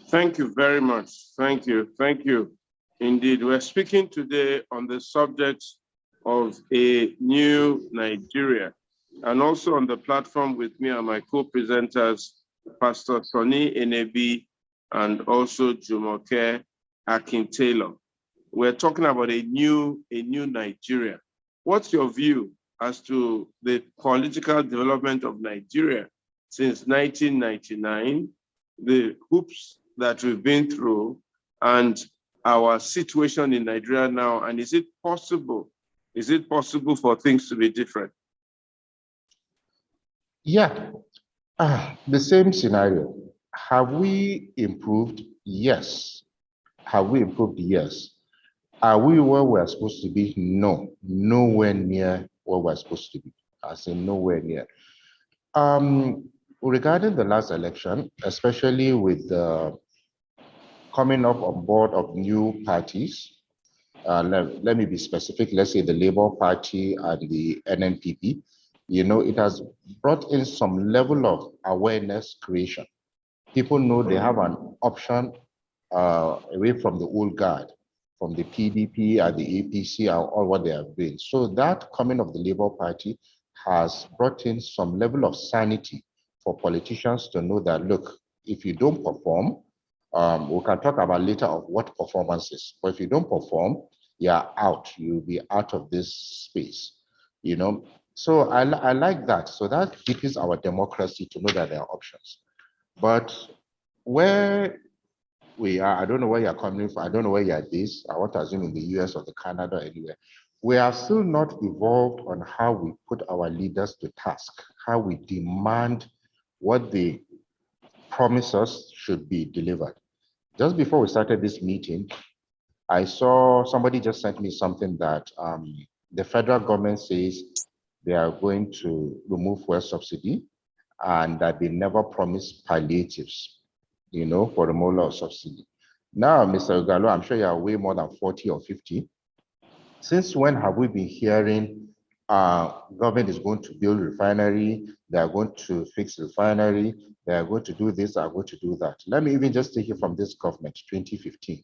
Thank you very much. Thank you. Thank you. Indeed, we're speaking today on the subject of a new Nigeria. And also on the platform with me are my co-presenters, Pastor Tony Enebi and also Jumoke Akintaylor. We're talking about a new Nigeria. What's your view as to the political development of Nigeria since 1999, the hoops that we've been through, and our situation in Nigeria now? And is it possible for things to be different? Yeah, the same scenario. Have we improved? Yes. Have we improved? Yes. Are we where we're supposed to be? No, nowhere near where we're supposed to be. I say nowhere near. Regarding the last election, especially with the coming up on board of new parties, let me be specific, let's say the Labour Party and the NNPP, it has brought in some level of awareness creation. People know they have an option away from the old guard, from the PDP and the APC and all what they have been. So that coming of the Labour Party has brought in some level of sanity for politicians to know that, look, if you don't perform, we can talk about later of what performance is, but if you don't perform, you're out, you'll be out of this space, So I like that. So that deepens our democracy to know that there are options. But where we are, I don't know where you're coming from, I don't know where you're based, I want to assume in the US or the Canada, anywhere. We are still not evolved on how we put our leaders to task, how we demand what they promise us should be delivered. Just before we started this meeting, I saw somebody just sent me something that the federal government says they are going to remove fuel subsidy and that they never promised palliatives, for removal of subsidy. Now, Mr. Ighodalo, I'm sure you are way more than 40 or 50. Since when have we been hearing government is going to build refinery, they are going to fix refinery, they are going to do this, they are going to do that? Let me even just take it from this government, 2015.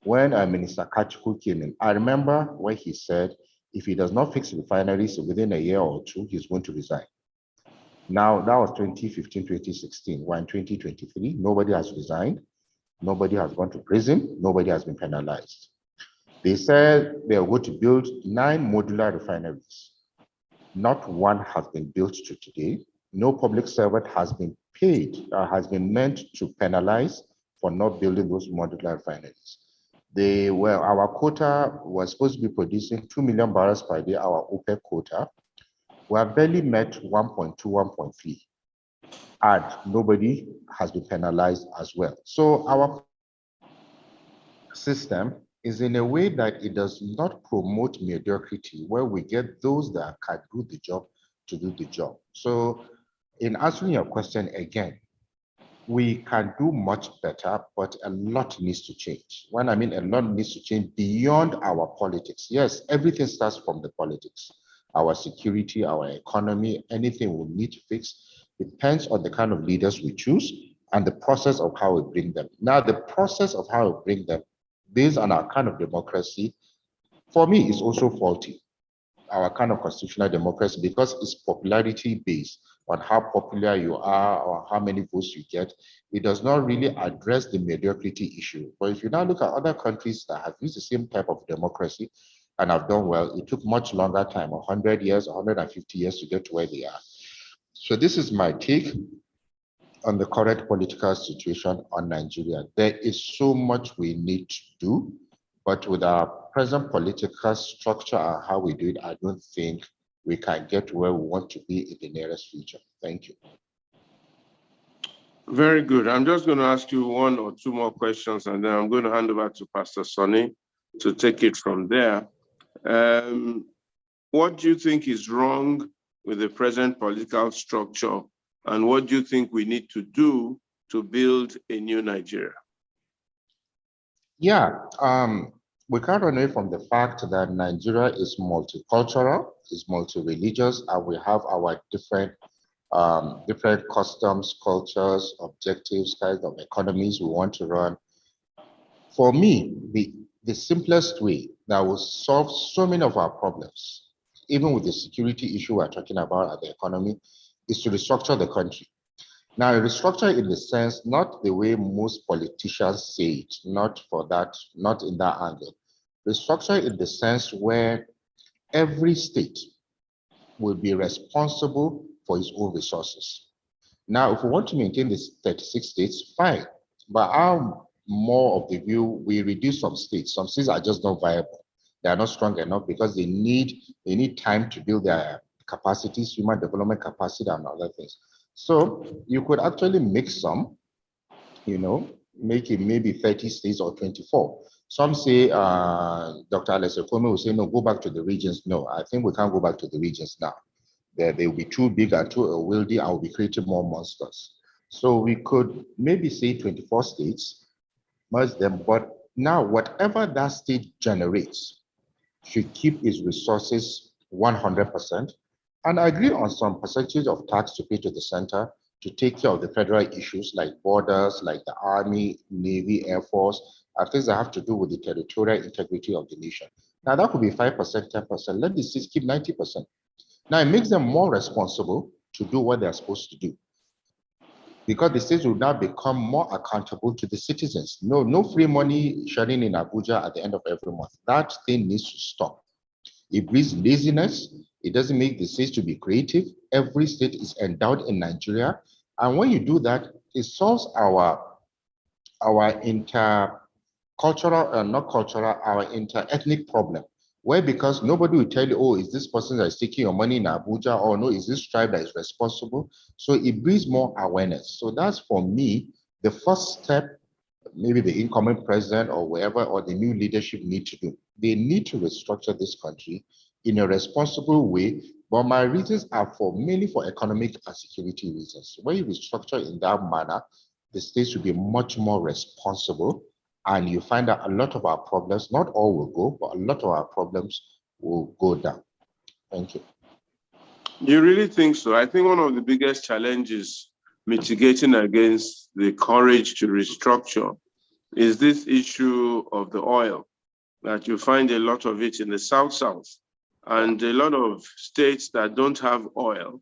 When Minister Kachuku came in, I remember when he said, if he does not fix refineries within a year or two, he's going to resign. Now, that was 2015, 2016. We're in 2023. Nobody has resigned. Nobody has gone to prison. Nobody has been penalized. They said they are going to build 9 modular refineries. Not one has been built to today. No public servant has been paid, has been meant to penalize for not building those modular refineries. Our quota was supposed to be producing 2 million barrels per day, our OPEC quota. We have barely met 1.2, 1.3. And nobody has been penalized as well. So our system is in a way that it does not promote mediocrity, where we get those that can do the job to do the job. So in answering your question again, we can do much better, but a lot needs to change. When I mean a lot needs to change beyond our politics. Yes, everything starts from the politics. Our security, our economy, anything we need to fix depends on the kind of leaders we choose and the process of how we bring them. Now, the process of how we bring them, based on our kind of democracy, for me, is also faulty. Our kind of constitutional democracy, because it's popularity based on how popular you are or how many votes you get. It does not really address the mediocrity issue. But if you now look at other countries that have used the same type of democracy and have done well, it took much longer time, 100 years, 150 years to get to where they are. So this is my take on the current political situation on Nigeria. There is so much we need to do, but with our present political structure and how we do it, I don't think we can get to where we want to be in the nearest future. Thank you. Very good. I'm just going to ask you 1 or 2 more questions, and then I'm going to hand over to Pastor Sonny to take it from there. What do you think is wrong with the present political structure, and what do you think we need to do to build a new Nigeria? Yeah, we can't run away from the fact that Nigeria is multicultural, is multi-religious, and we have our different different customs, cultures, objectives, kinds of economies we want to run. For me, the simplest way that will solve so many of our problems, even with the security issue we're talking about at the economy, is to restructure the country. Now, restructure in the sense, not the way most politicians say it, not for that, not in that angle. Restructure in the sense where every state will be responsible for its own resources. Now, if we want to maintain this 36 states, fine. But I'm more of the view we reduce some states. Some states are just not viable. They are not strong enough because they need time to build their capacities, human development capacity, and other things. So you could actually mix some, make it maybe 30 states or 24. Some say, Dr. Alex Okome will say, no, go back to the regions. No, I think we can't go back to the regions now. They will be too big and too unwieldy and will be creating more monsters. So we could maybe say 24 states, merge them, but now whatever that state generates should keep its resources 100%, and agree on some percentage of tax to pay to the center to take care of the federal issues like borders, like the Army, Navy, Air Force, and things that have to do with the territorial integrity of the nation. Now that could be 5%, 10%. Let the states keep 90%. Now it makes them more responsible to do what they're supposed to do, because the states will now become more accountable to the citizens. No free money sharing in Abuja at the end of every month. That thing needs to stop. It breeds laziness. It doesn't make the states to be creative. Every state is endowed in Nigeria. And when you do that, it solves our intercultural, not cultural, our inter-ethnic problem. Where because nobody will tell you, oh, is this person that is taking your money in Abuja, or no, is this tribe that is responsible? So it brings more awareness. So that's for me, the first step, maybe the incoming president or wherever, or the new leadership need to do. They need to restructure this country in a responsible way. But my reasons are mainly for economic and security reasons. When you restructure in that manner, the states will be much more responsible, and you find that a lot of our problems, not all will go, but a lot of our problems will go down. Thank you. Do you really think so? I think one of the biggest challenges mitigating against the courage to restructure is this issue of the oil, that you find a lot of it in the South. And a lot of states that don't have oil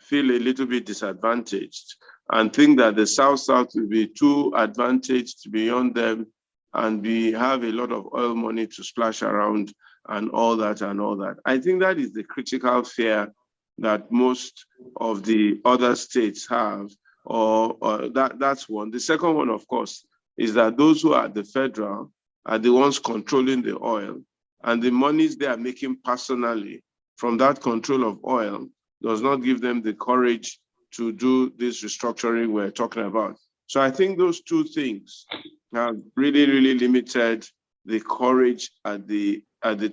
feel a little bit disadvantaged and think that the South will be too advantaged beyond them, and we have a lot of oil money to splash around and all that. I think that is the critical fear that most of the other states have, or that's one. The second one, of course, is that those who are at the federal are the ones controlling the oil, and the monies they are making personally from that control of oil does not give them the courage to do this restructuring we're talking about. So I think those two things have really, really limited the courage at the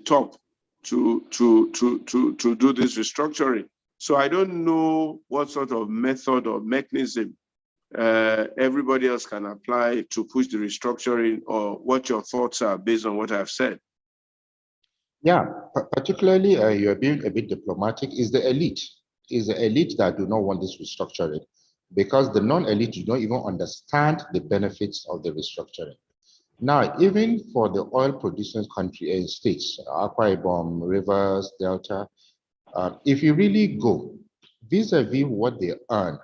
top to do this restructuring. So I don't know what sort of method or mechanism everybody else can apply to push the restructuring, or what your thoughts are based on what I've said. Yeah, particularly you're being a bit diplomatic, is the elite. Is the elite that do not want this restructuring, because the non-elite do not even understand the benefits of the restructuring. Now, even for the oil producing country states, Akwa Ibom, Rivers, Delta, if you really go vis-a-vis what they earn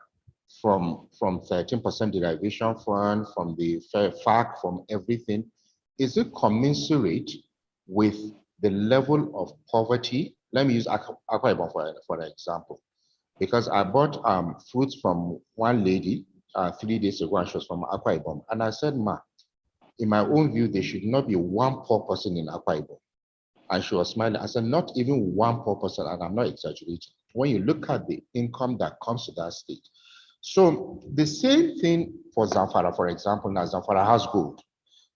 from 13% derivation fund, from the FAC, from everything, is it commensurate with the level of poverty? Let me use Akwa Ibom for an example, because I bought fruits from one lady 3 days ago, and she was from Akwa Ibom, and I said, ma, in my own view, there should not be one poor person in Akwa Ibom. And she was smiling. I said, not even one poor person, and I'm not exaggerating. When you look at the income that comes to that state. So the same thing for Zamfara, for example. Now Zamfara has gold.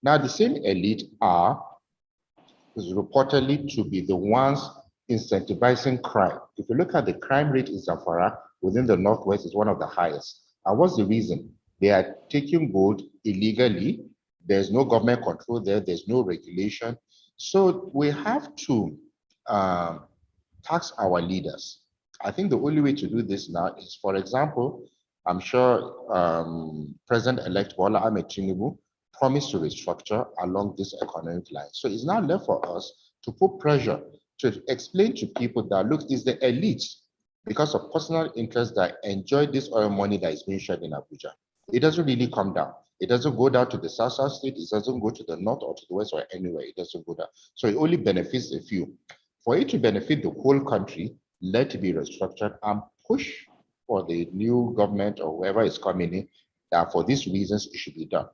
Now the same elite is reportedly to be the ones incentivizing crime. If you look at the crime rate in Zamfara within the Northwest, is one of the highest. And what's the reason? They are taking gold illegally. There's no government control there. There's no regulation. So we have to tax our leaders I think the only way to do this now is, for example, I'm sure President-elect Bola Ahmed Tinubu promised to restructure along this economic line. So it's now left for us to put pressure to explain to people that, look, it's the elite, because of personal interest, that enjoy this oil money that is being shared in Abuja. It doesn't really come down. It doesn't go down to the south state. It doesn't go to the north or to the west or anywhere. It doesn't go down. So it only benefits a few. For it to benefit the whole country, let it be restructured and push for the new government or whoever is coming in that for these reasons it should be done.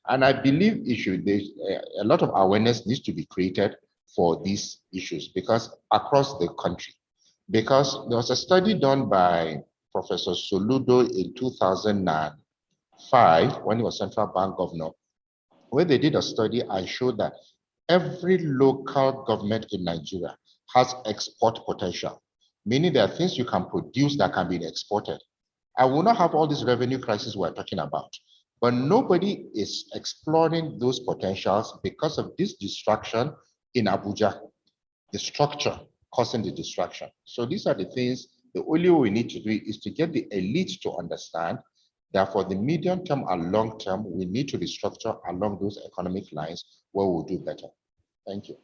And I believe a lot of awareness needs to be created for these issues because across the country. Because there was a study done by Professor Soludo in 2005 when he was central bank governor, where they did a study and showed that every local government in Nigeria has export potential, meaning there are things you can produce that can be exported. I will not have all this revenue crisis we're talking about, but nobody is exploring those potentials because of this distraction in Abuja, the structure causing the distraction. So these are the things, the only way we need to do is to get the elite to understand that for the medium term and long term, we need to restructure along those economic lines where we'll do better. Thank you.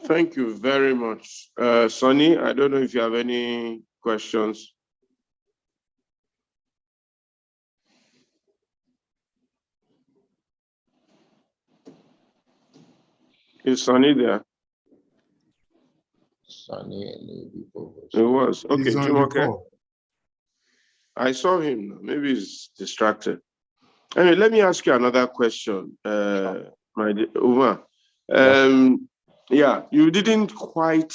Thank you very much. Sonny, I don't know if you have any questions. Is Sonny there? Sonny, it was. Okay, He's on the call. I saw him. Maybe he's distracted. Anyway, let me ask you another question, my dear Umar. Yeah, you didn't quite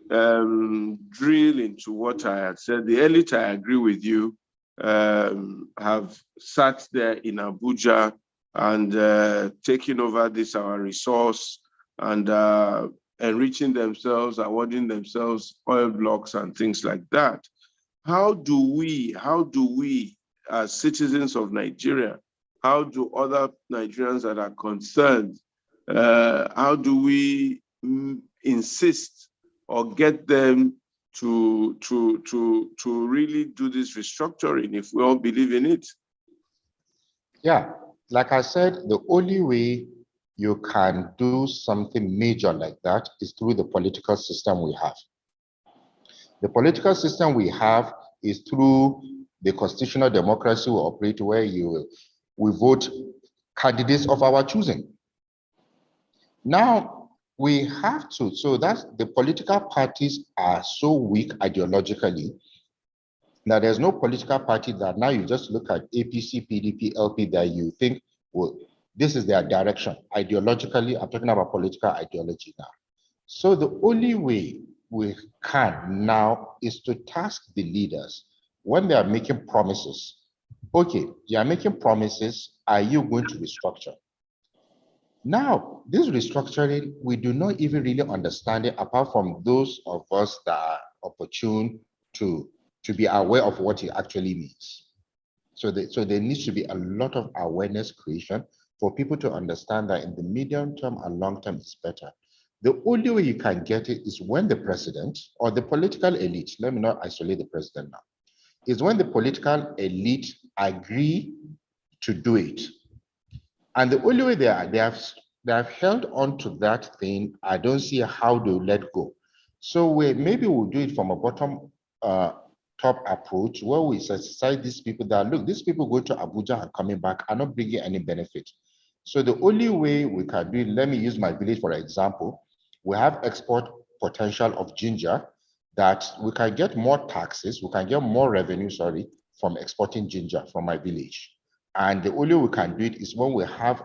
drill into what I had said. The elite, I agree with you, have sat there in Abuja and taking over this, our resource, and enriching themselves, awarding themselves oil blocks and things like that. How do we, as citizens of Nigeria, how do other Nigerians that are concerned, how do we insist or get them to really do this restructuring if we all believe in it? Yeah, like I said, the only way you can do something major like that is through the political system we have. The political system we have is through the constitutional democracy we operate, where we vote candidates of our choosing. Now we have to, so that's the political parties are so weak ideologically. Now there's no political party that now you just look at APC, PDP, LP that you think, well, this is their direction. Ideologically, I'm talking about political ideology now. So the only way we can now is to task the leaders when they are making promises. Okay, you are making promises, are you going to restructure? Now, this restructuring, we do not even really understand it apart from those of us that are opportune to be aware of what it actually means. So there needs to be a lot of awareness creation for people to understand that in the medium term and long term is better. The only way you can get it is when the president or the political elite, let me not isolate the president now, is when the political elite agree to do it. And the only way they have held on to that thing, I don't see how they let go. So maybe we'll do it from a bottom top approach where we sensitize these people that, look, these people go to Abuja and coming back are not bringing any benefit. So the only way we can do it, let me use my village for example, we have export potential of ginger that we can get more taxes, we can get more revenue, from exporting ginger from my village. And the only way we can do it is when we have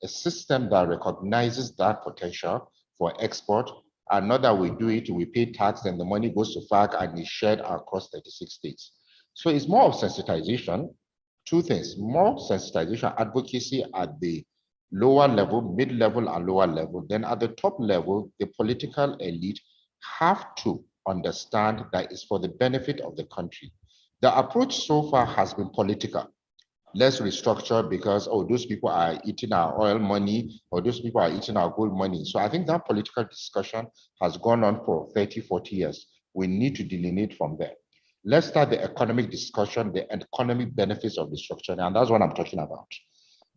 a system that recognizes that potential for export, and not that we do it, we pay tax and the money goes to FAC and is shared across 36 states. So it's more of sensitization, two things, more sensitization, advocacy at the lower level, mid-level and lower level. Then at the top level, the political elite have to understand that it's for the benefit of the country. The approach so far has been political. Let's restructure because, oh, those people are eating our oil money or those people are eating our gold money. So I think that political discussion has gone on for 30, 40 years. We need to delineate from there. Let's start the economic discussion, the economic benefits of the structure, and that's what I'm talking about.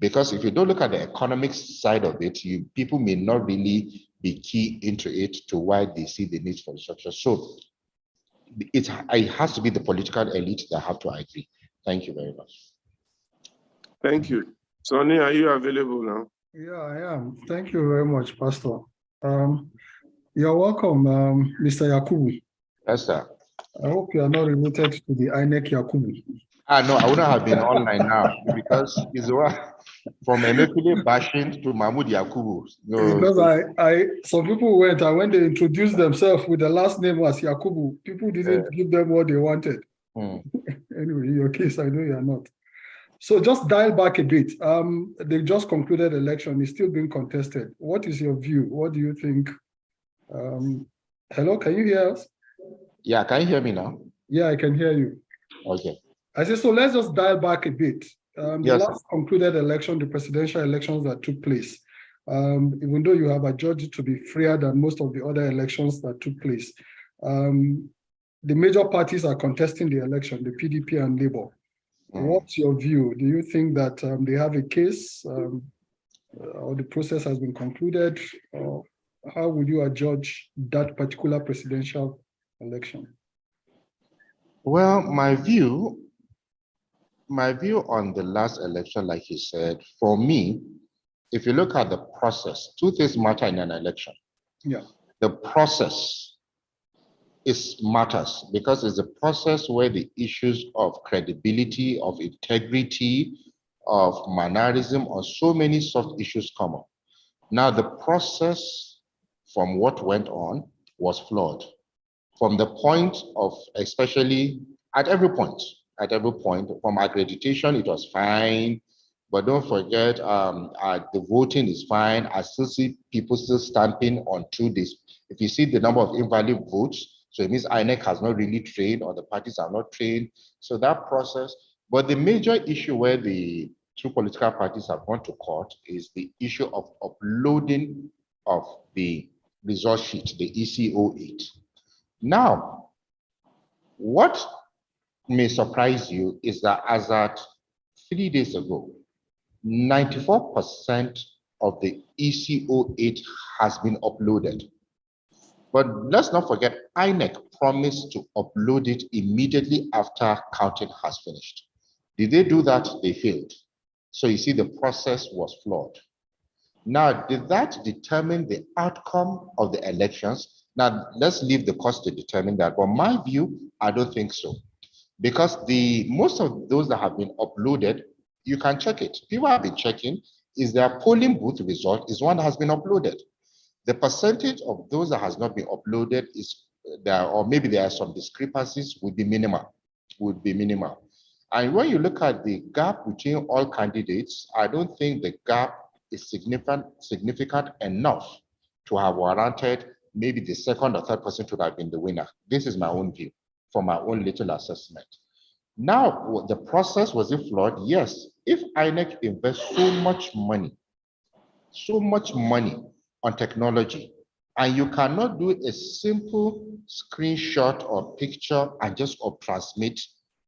Because if you don't look at the economic side of it, people may not really be key into it to why they see the need for the structure. So it has to be the political elite that have to agree. Thank you very much. Thank you. Sonny, are you available now? Yeah, I am. Thank you very much, Pastor. You're welcome, Mr. Yakubu. Yes, sir. I hope you are not related to the INEC Yakubu. No, I wouldn't have been online now because it's from Emefile bashing to Mahmoud Yakubu. No, because some people and when they introduced themselves with the last name as Yakubu, people didn't give them what they wanted. Anyway, in your case, I know you are not. So just dial back a bit. They just concluded election, it's still being contested. What is your view? What do you think? Hello, can you hear us? Yeah, can you hear me now? Yeah, I can hear you. Okay. I say, so let's just dial back a bit. The Yes, last concluded election, the presidential elections that took place, even though you have adjudged it to be freer than most of the other elections that took place, the major parties are contesting the election, the PDP and Labour. What's your view? Do you think that they have a case or the process has been concluded? Or how would you adjudge that particular presidential election? Well, my view on the last election, like you said, for me, if you look at the process, two things matter in an election. Yeah. The process matters because it's a process where the issues of credibility, of integrity, of mannerism, or so many soft issues come up. Now, the process from what went on was flawed. From the point of, especially at every point, from accreditation, it was fine. But don't forget, the voting is fine. I still see people still stamping on 2 days. If you see the number of invalid votes, so it means INEC has not really trained or the parties are not trained. So that process, but the major issue where the two political parties have gone to court is the issue of uploading of the result sheet, the ECO8. Now, what may surprise you is that as at 3 days ago, 94% of the ECO8 has been uploaded. But let's not forget, INEC promised to upload it immediately after counting has finished. Did they do that? They failed. So you see, the process was flawed. Now, did that determine the outcome of the elections? Now, let's leave the cost to determine that. But my view, I don't think so. Because most of those that have been uploaded, you can check it. People have been checking, is their polling booth result is one that has been uploaded. The percentage of those that has not been uploaded is there, or maybe there are some discrepancies, would be minimal. And when you look at the gap between all candidates, I don't think the gap is significant enough to have warranted maybe the second or third person to have been the winner. This is my own view from my own little assessment. Now, the process, was it flawed? Yes. If INEC invests so much money on technology, and you cannot do a simple screenshot or picture and just transmit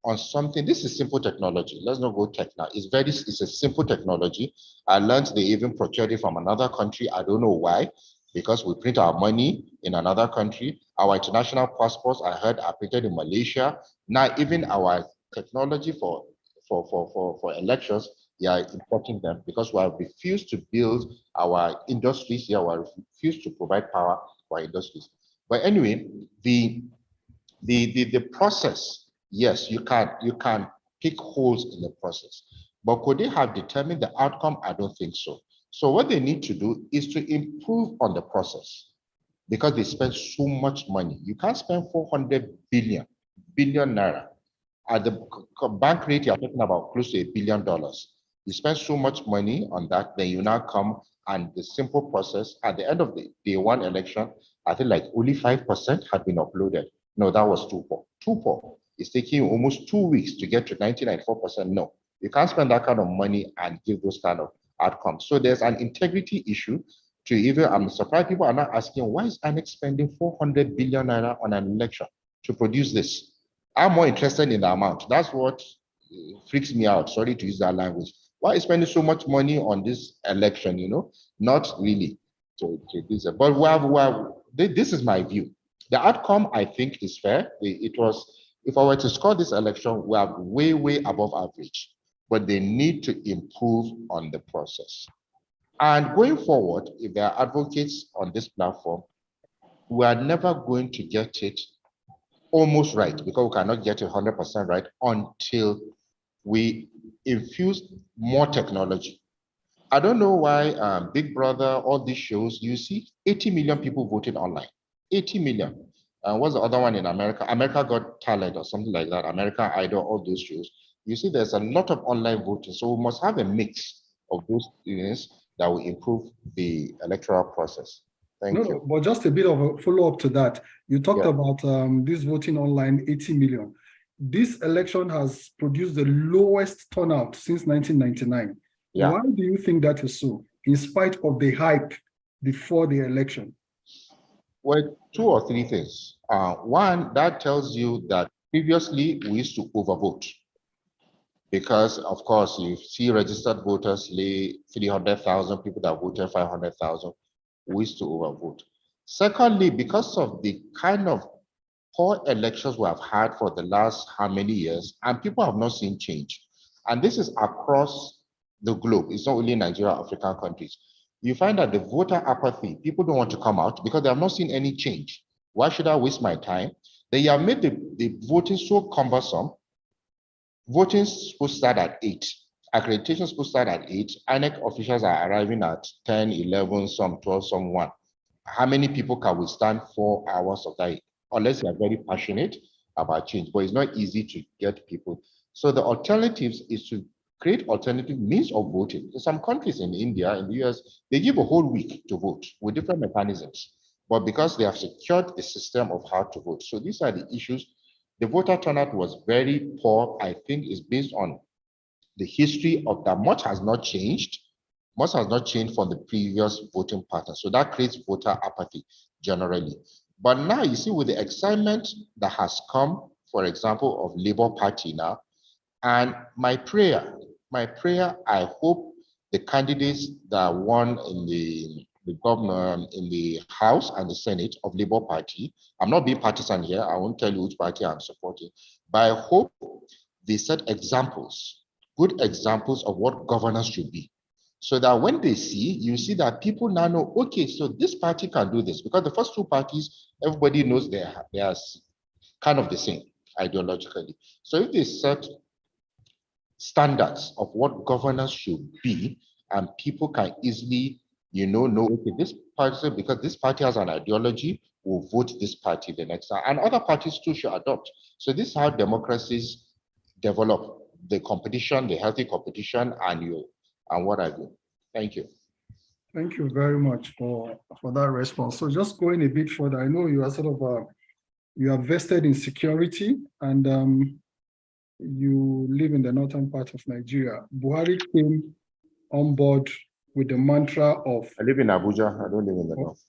on something. This is simple technology. Let's not go tech now. It's a simple technology. I learned they even procured it from another country. I don't know why, because we print our money in another country. Our international passports, I heard, are printed in Malaysia. Now, even our technology for elections, they are importing them because we have refused to build our industries here. We have refused to provide power for our industries. But anyway, the process, yes, you can pick holes in the process. But could they have determined the outcome? I don't think so. So what they need to do is to improve on the process because they spend so much money. You can't spend 400 billion naira. At the bank rate, you're talking about close to $1 billion. You spend so much money on that, then you now come and the simple process, at the end of the day one election, I think like only 5% had been uploaded. No, that was too poor. Too poor. It's taking you almost 2 weeks to get to 94%. No, you can't spend that kind of money and give those kind of outcomes. So there's an integrity issue to even, I'm surprised people are not asking, why is INEC spending 400 billion naira on an election? to produce this. I'm more interested in the amount. That's what freaks me out. Sorry to use that language. Why are you spending so much money on this election? Not really to this. But this is my view. The outcome, I think, is fair. It was, if I were to score this election, we are way, way above average. But they need to improve on the process. And going forward, if there are advocates on this platform, we are never going to get it almost right, because we cannot get it 100% right until we infuse more technology. I don't know why Big Brother, all these shows, you see 80 million people voting online. 80 million. What's the other one in America? America Got Talent or something like that. American Idol, all those shows. You see there's a lot of online voting. So we must have a mix of those things that will improve the electoral process. Thank you. But just a bit of a follow-up to that. You talked Yeah. about this voting online, 80 million. This election has produced the lowest turnout since 1999. Yeah. Why do you think that is so, in spite of the hype before the election? Well, two or three things. One, that tells you that previously we used to overvote, because of course you see registered voters, 300,000 people that voted 500,000. We used to overvote. Secondly, because of the kind of poor elections we have had for the last how many years, and people have not seen change. And this is across the globe. It's not only Nigeria, African countries. You find that the voter apathy, people don't want to come out because they have not seen any change. Why should I waste my time? They have made the voting so cumbersome. Voting is supposed to start at 8. Accreditation is supposed to start at 8. INEC officials are arriving at 10, 11, some 12, some 1. How many people can withstand 4 hours of that? Unless you are very passionate about change, but it's not easy to get people. So the alternatives is to create alternative means of voting. In some countries in India, in the US, they give a whole week to vote with different mechanisms, but because they have secured a system of how to vote. So these are the issues. The voter turnout was very poor. I think is based on the history of that. Much has not changed. Much has not changed from the previous voting pattern. So that creates voter apathy generally. But now you see, with the excitement that has come, for example, of Labour Party now, and my prayer, I hope the candidates that won in the governor, in the House and the Senate of Labour Party, I'm not being partisan here, I won't tell you which party I'm supporting, but I hope they set examples, good examples of what governance should be. So that when they see, you see that people now know, okay, so this party can do this, because the first two parties, everybody knows they are kind of the same ideologically. So if they set standards of what governance should be, and people can easily, know, okay, this party, because this party has an ideology, will vote this party the next time. And other parties too should adopt. So this is how democracies develop, the competition, the healthy competition, and what have you. Thank you. Thank you very much for that response. So just going a bit further, I know you are sort of you are vested in security, and you live in the northern part of Nigeria. Buhari came on board with the mantra of... I live in Abuja. I don't live in the north.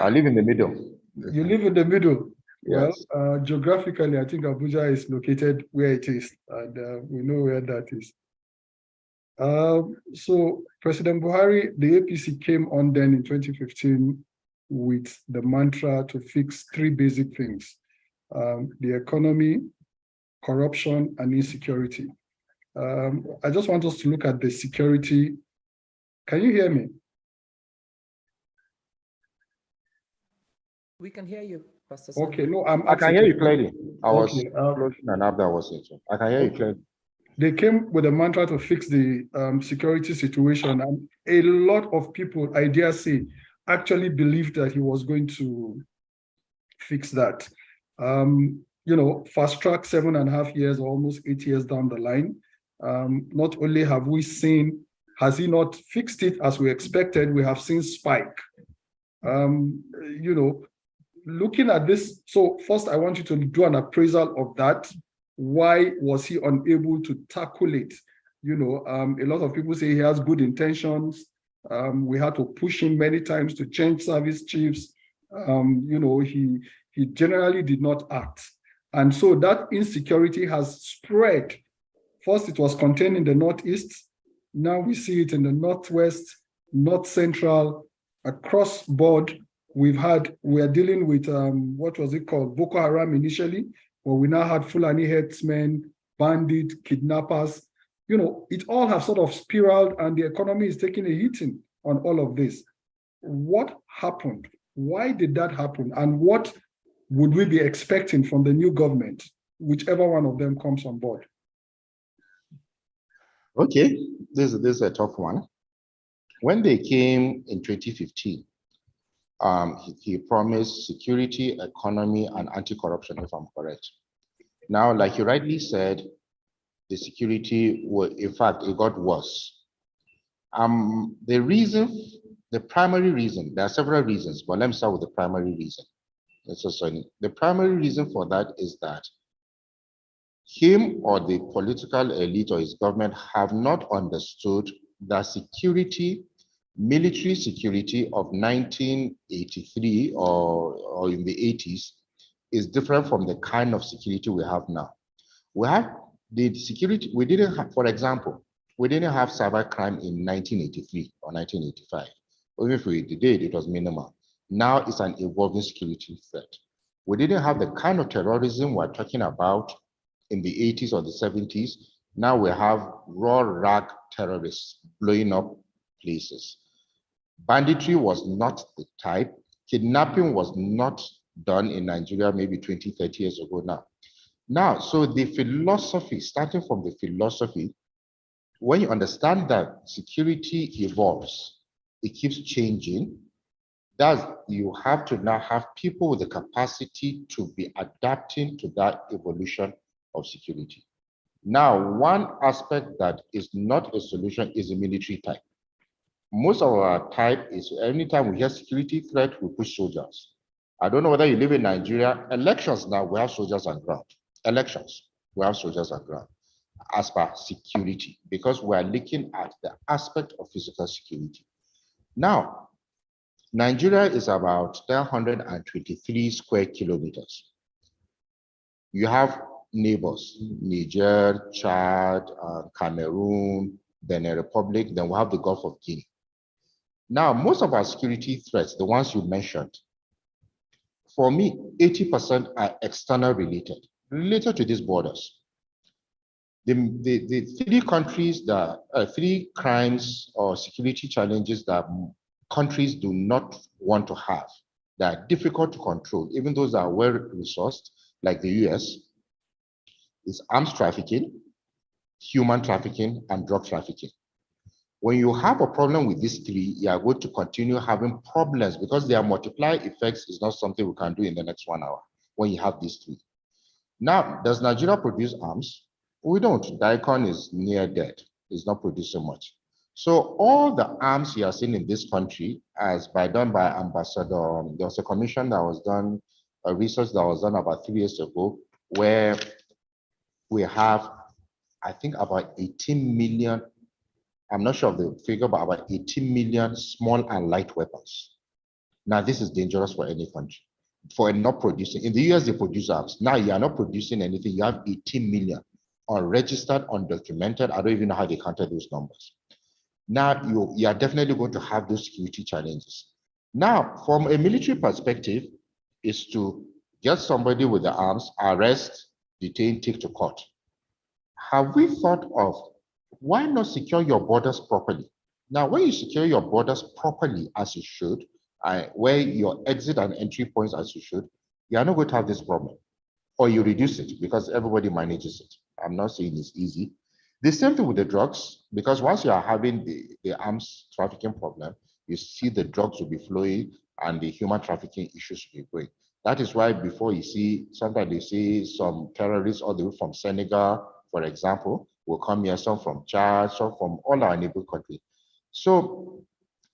I live in the middle. You live in the middle. Yes. Well, geographically, I think Abuja is located where it is, and we know where that is. So President Buhari, the APC came on then in 2015 with the mantra to fix 3 basic things: the economy, corruption, and insecurity. I just want us to look at the security. Can you hear me? We can hear you, Pastor. Okay, no, I can hear you clearly. I was Okay, closing an app that was it. I can hear you clearly. They came with a mantra to fix the security situation, and a lot of people, I dare say, actually believed that he was going to fix that. Fast track 7.5 years, or almost 8 years down the line. Not only have we seen, has he not fixed it as we expected, we have seen spike. Looking at this, so first I want you to do an appraisal of that. Why was he unable to tackle it? A lot of people say he has good intentions. We had to push him many times to change service chiefs. He generally did not act. And so that insecurity has spread. First, it was contained in the Northeast. Now we see it in the Northwest, North Central, across board. We are dealing with, what was it called? Boko Haram initially, but we now had Fulani herdsmen, bandits, kidnappers. It all has sort of spiraled, and the economy is taking a hitting on all of this. What happened? Why did that happen? And what would we be expecting from the new government, whichever one of them comes on board? Okay, this is a tough one. When they came in 2015, he promised security, economy, and anti-corruption, if I'm correct. Now, like you rightly said, the security, in fact, it got worse. The primary reason, there are several reasons, but let me start with the primary reason. The primary reason for that is that him or the political elite or his government have not understood that security, military security of 1983 or in the 80s is different from the kind of security we have now. We have the security, we didn't have, for example, we didn't have cyber crime in 1983 or 1985. Even if we did, it was minimal. Now it's an evolving security threat. We didn't have the kind of terrorism we're talking about in the 80s or the 70s. Now we have raw rag terrorists blowing up places. Banditry was not the type. Kidnapping was not done in Nigeria maybe 20, 30 years ago now. So the philosophy, starting from the philosophy, when you understand that security evolves, it keeps changing, that you have to now have people with the capacity to be adapting to that evolution of security. Now, one aspect that is not a solution is a military type. Most of our type is anytime we hear security threat, we push soldiers. I don't know whether you live in Nigeria. Elections now, we have soldiers on ground. Elections, we have soldiers on ground as per security, because we are looking at the aspect of physical security. Now, Nigeria is about 123 square kilometers. You have neighbors, Niger, Chad, Cameroon, Benin Republic, then we have the Gulf of Guinea. Now, most of our security threats, the ones you mentioned, for me, 80% are external related to these borders. The three countries that, three crimes or security challenges that countries do not want to have, that are difficult to control, even those that are well resourced, like the US, is arms trafficking, human trafficking, and drug trafficking. When you have a problem with these three, you are going to continue having problems because their multiplier effects is not something we can do in the next 1 hour when you have these three. Now, does Nigeria produce arms? We don't. The icon is near dead. It's not producing much. So all the arms you are seeing in this country, as done by Ambassador, there was a commission that was done, a research that was done about 3 years ago, where we have, I think, about 18 million, I'm not sure of the figure, but about 18 million small and light weapons. Now, this is dangerous for any country. For not producing, in the US, they produce arms. Now you are not producing anything. You have 18 million unregistered, undocumented. I don't even know how they counted those numbers. Now you are definitely going to have those security challenges. Now, from a military perspective, is to get somebody with the arms, arrest, detain, take to court. Have we thought of why not secure your borders properly? Now, when you secure your borders properly as you should, where your exit and entry points as you should, you are not going to have this problem. Or you reduce it because everybody manages it. I'm not saying it's easy. The same thing with the drugs, because once you are having the arms trafficking problem, you see the drugs will be flowing and the human trafficking issues will be going. That is why before you see, sometimes they see some terrorists all the way from Senegal, for example, will come here, some from Chad, some from all our neighboring countries. So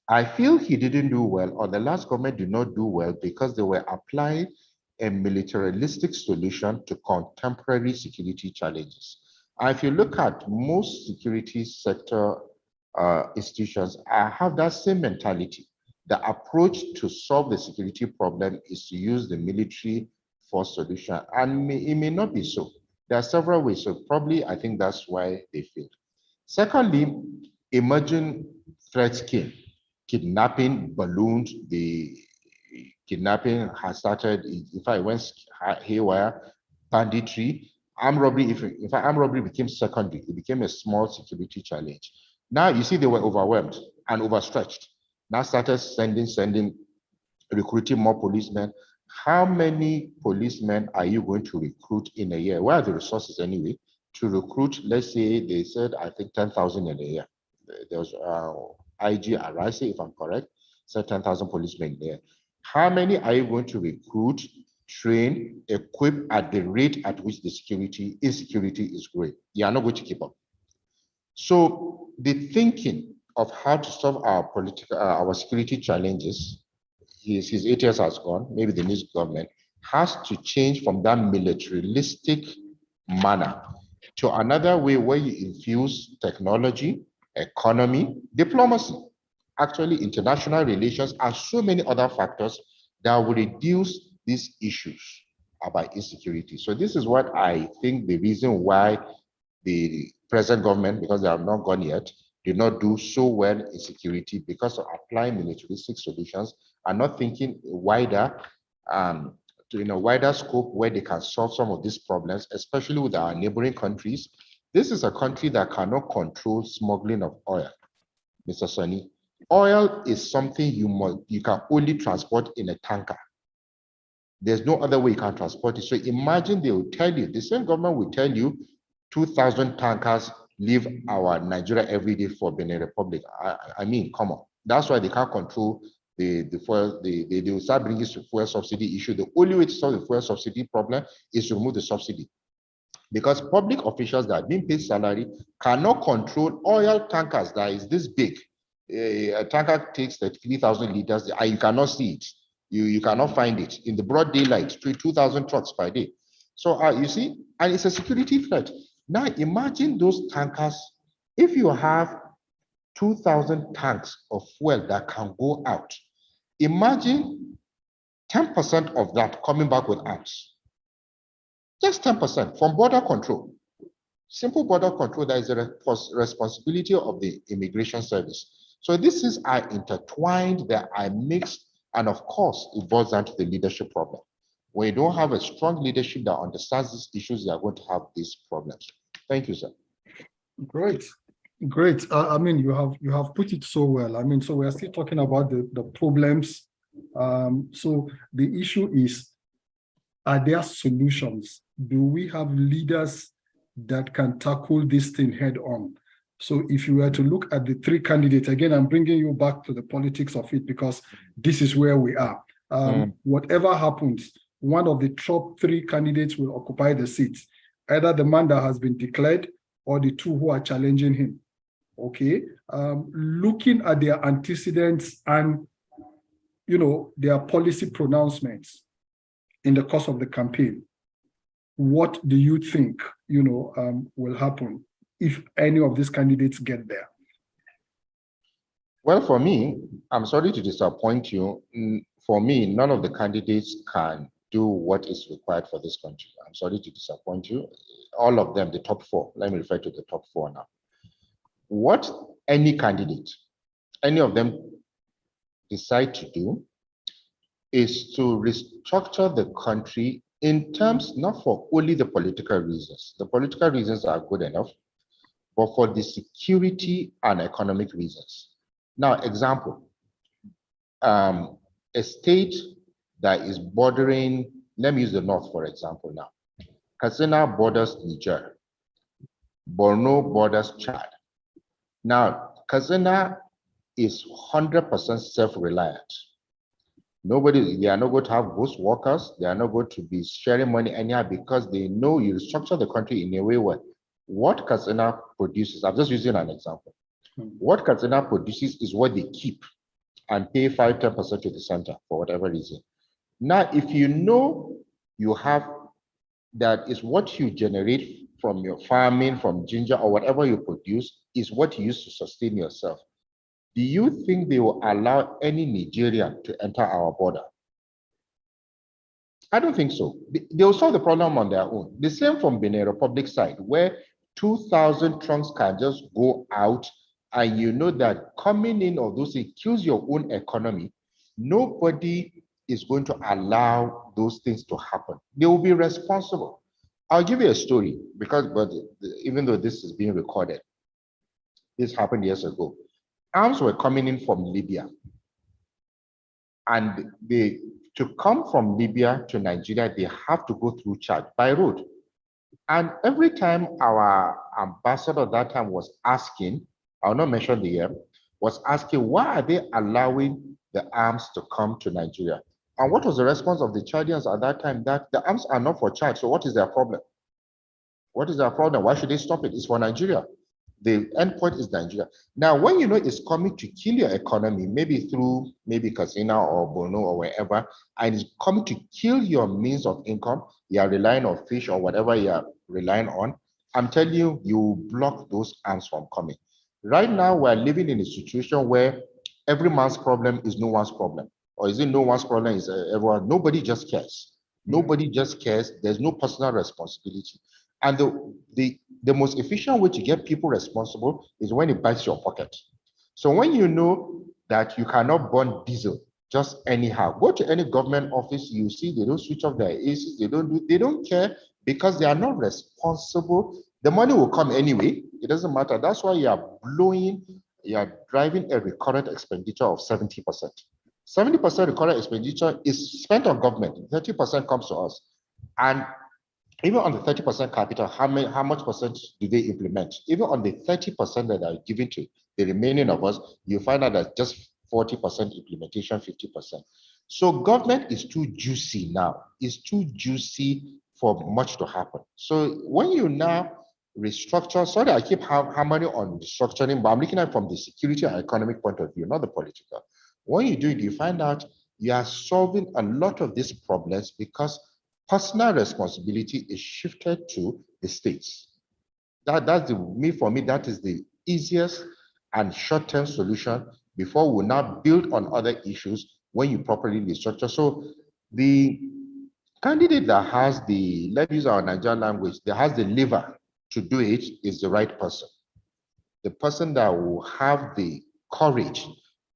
I feel he didn't do well, or the last government did not do well because they were applying a militaristic solution to contemporary security challenges. And if you look at most security sector institutions, have that same mentality. the approach to solve the security problem is to use the military force solution. And it may not be so. There are several ways. So probably I think that's why they failed. Secondly, emerging threats came. Kidnapping ballooned. The kidnapping has started. In fact, it went haywire. Banditry, armed robbery. In fact, armed robbery became secondary. It became a small security challenge. Now you see they were overwhelmed and overstretched. Now started sending, recruiting more policemen. How many policemen are you going to recruit in a year? Where are the resources anyway to recruit? Let's say they said, I think 10,000 in a year. There was IG Arase, if I'm correct, said 10,000 policemen there. How many are you going to recruit, train, equip at the rate at which the insecurity is growing? You are not going to keep up. So the thinking of how to solve our security challenges, his 8 years has gone, maybe the new government has to change from that militaristic manner to another way where you infuse technology, economy, diplomacy, actually international relations, and so many other factors that will reduce these issues about insecurity. So this is what I think the reason why the present government, because they have not gone yet, did not do so well in security because of applying militaristic solutions and not thinking wider, to wider scope where they can solve some of these problems, especially with our neighboring countries. This is a country that cannot control smuggling of oil, Mr. Sonny. Oil is something you can only transport in a tanker. There's no other way you can transport it. So imagine they will tell you, the same government will tell you 2,000 tankers leave our Nigeria every day for Benin Republic. I mean, come on. That's why they can't control the fuel. They will start bringing the fuel subsidy issue. The only way to solve the fuel subsidy problem is to remove the subsidy. Because public officials that are being paid salary cannot control oil tankers that is this big. A tanker takes 3,000 liters, and you cannot see it. You cannot find it in the broad daylight, 2,000 trucks per day. So you see, and it's a security threat. Now imagine those tankers, if you have 2,000 tanks of fuel that can go out, imagine 10% of that coming back with arms. Just 10% from border control. Simple border control, that is the responsibility of the immigration service. So these things are intertwined, they are mixed, and of course, it boils down to the leadership problem. When you don't have a strong leadership that understands these issues, you are going to have these problems. Thank you, sir. Great. Great. I mean, you have put it so well. I mean, so we are still talking about the problems. So the issue is, are there solutions? Do we have leaders that can tackle this thing head on? So if you were to look at the three candidates, again, I'm bringing you back to the politics of it because this is where we are. Whatever happens, one of the top three candidates will occupy the seat, either the man that has been declared or the two who are challenging him. Okay, looking at their antecedents and their policy pronouncements in the course of the campaign, what do you think will happen if any of these candidates get there? Well, for me, I'm sorry to disappoint you. For me, none of the candidates can do what is required for this country. I'm sorry to disappoint you. All of them, the top four, let me refer to the top four now. What any candidate, any of them decide to do is to restructure the country in terms, not for only the political reasons. The political reasons are good enough, but for the security and economic reasons. Now, example, a state that is bordering, let me use the north, for example now. Katsina borders Niger. Borno borders Chad. Now, Katsina is 100% self-reliant. They are not going to have ghost workers. They are not going to be sharing money anyhow because they know you structure the country in a way where what Katsina produces, I'm just using an example. What Katsina produces is what they keep and pay 5-10% to the center for whatever reason. Now, if you know you have that is what you generate from your farming, from ginger or whatever you produce, is what you use to sustain yourself. do you think they will allow any Nigerian to enter our border? I don't think so. They'll solve the problem on their own. The same from Benin Republic side, where 2,000 trunks can just go out, and you know that coming in of those, it kills your own economy. Nobody is going to allow those things to happen. They will be responsible. I'll give you a story, but even though this is being recorded, this happened years ago. Arms were coming in from Libya, and to come from Libya to Nigeria, they have to go through Chad by road. And every time our ambassador at that time was asking, I'll not mention the year, was asking, why are they allowing the arms to come to Nigeria? And what was the response of the Chadians at that time? That the arms are not for Chad, so what is their problem? What is their problem? Why should they stop it? It's for Nigeria. The endpoint is Nigeria. Now, when you know it's coming to kill your economy, maybe through Katsina or Borno or wherever, and it's coming to kill your means of income, you are relying on fish or whatever you are relying on, I'm telling you, you block those arms from coming. Right now, we're living in a situation where every man's problem is no one's problem. Or is it no one's problem is everyone? Nobody just cares. Nobody just cares. There's no personal responsibility. And the most efficient way to get people responsible is when it bites your pocket. So when you know that you cannot burn diesel just anyhow, go to any government office, you see they don't switch off their ACs, they don't care because they are not responsible. The money will come anyway, it doesn't matter. That's why you are driving a recurrent expenditure of 70%. 70% recurrent expenditure is spent on government, 30% comes to us. And even on the 30% capital, how much percent do they implement? Even on the 30% that are given to the remaining of us, you find out that just 40% implementation, 50%. So government is too juicy now. It's too juicy for much to happen. So when you now restructure, sorry, I keep hammering on restructuring, but I'm looking at it from the security and economic point of view, not the political. When you do it, you find out you are solving a lot of these problems because personal responsibility is shifted to the states. For me, that is the easiest and short-term solution before we now build on other issues when you properly restructure. So the candidate that has let's use our Nigerian language, that has the liver to do it is the right person. The person that will have the courage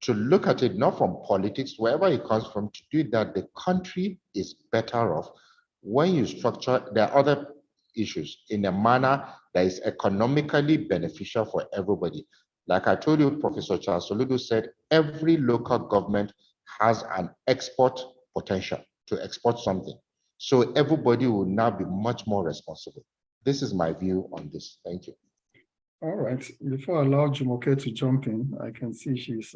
to look at it, not from politics, wherever it comes from, to do that, the country is better off when you structure the other issues in a manner that is economically beneficial for everybody. Like I told you, Professor Charles Soludo said, every local government has an export potential to export something. So everybody will now be much more responsible. This is my view on this. Thank you. All right. Before I allow Jumoke to jump in, I can see she's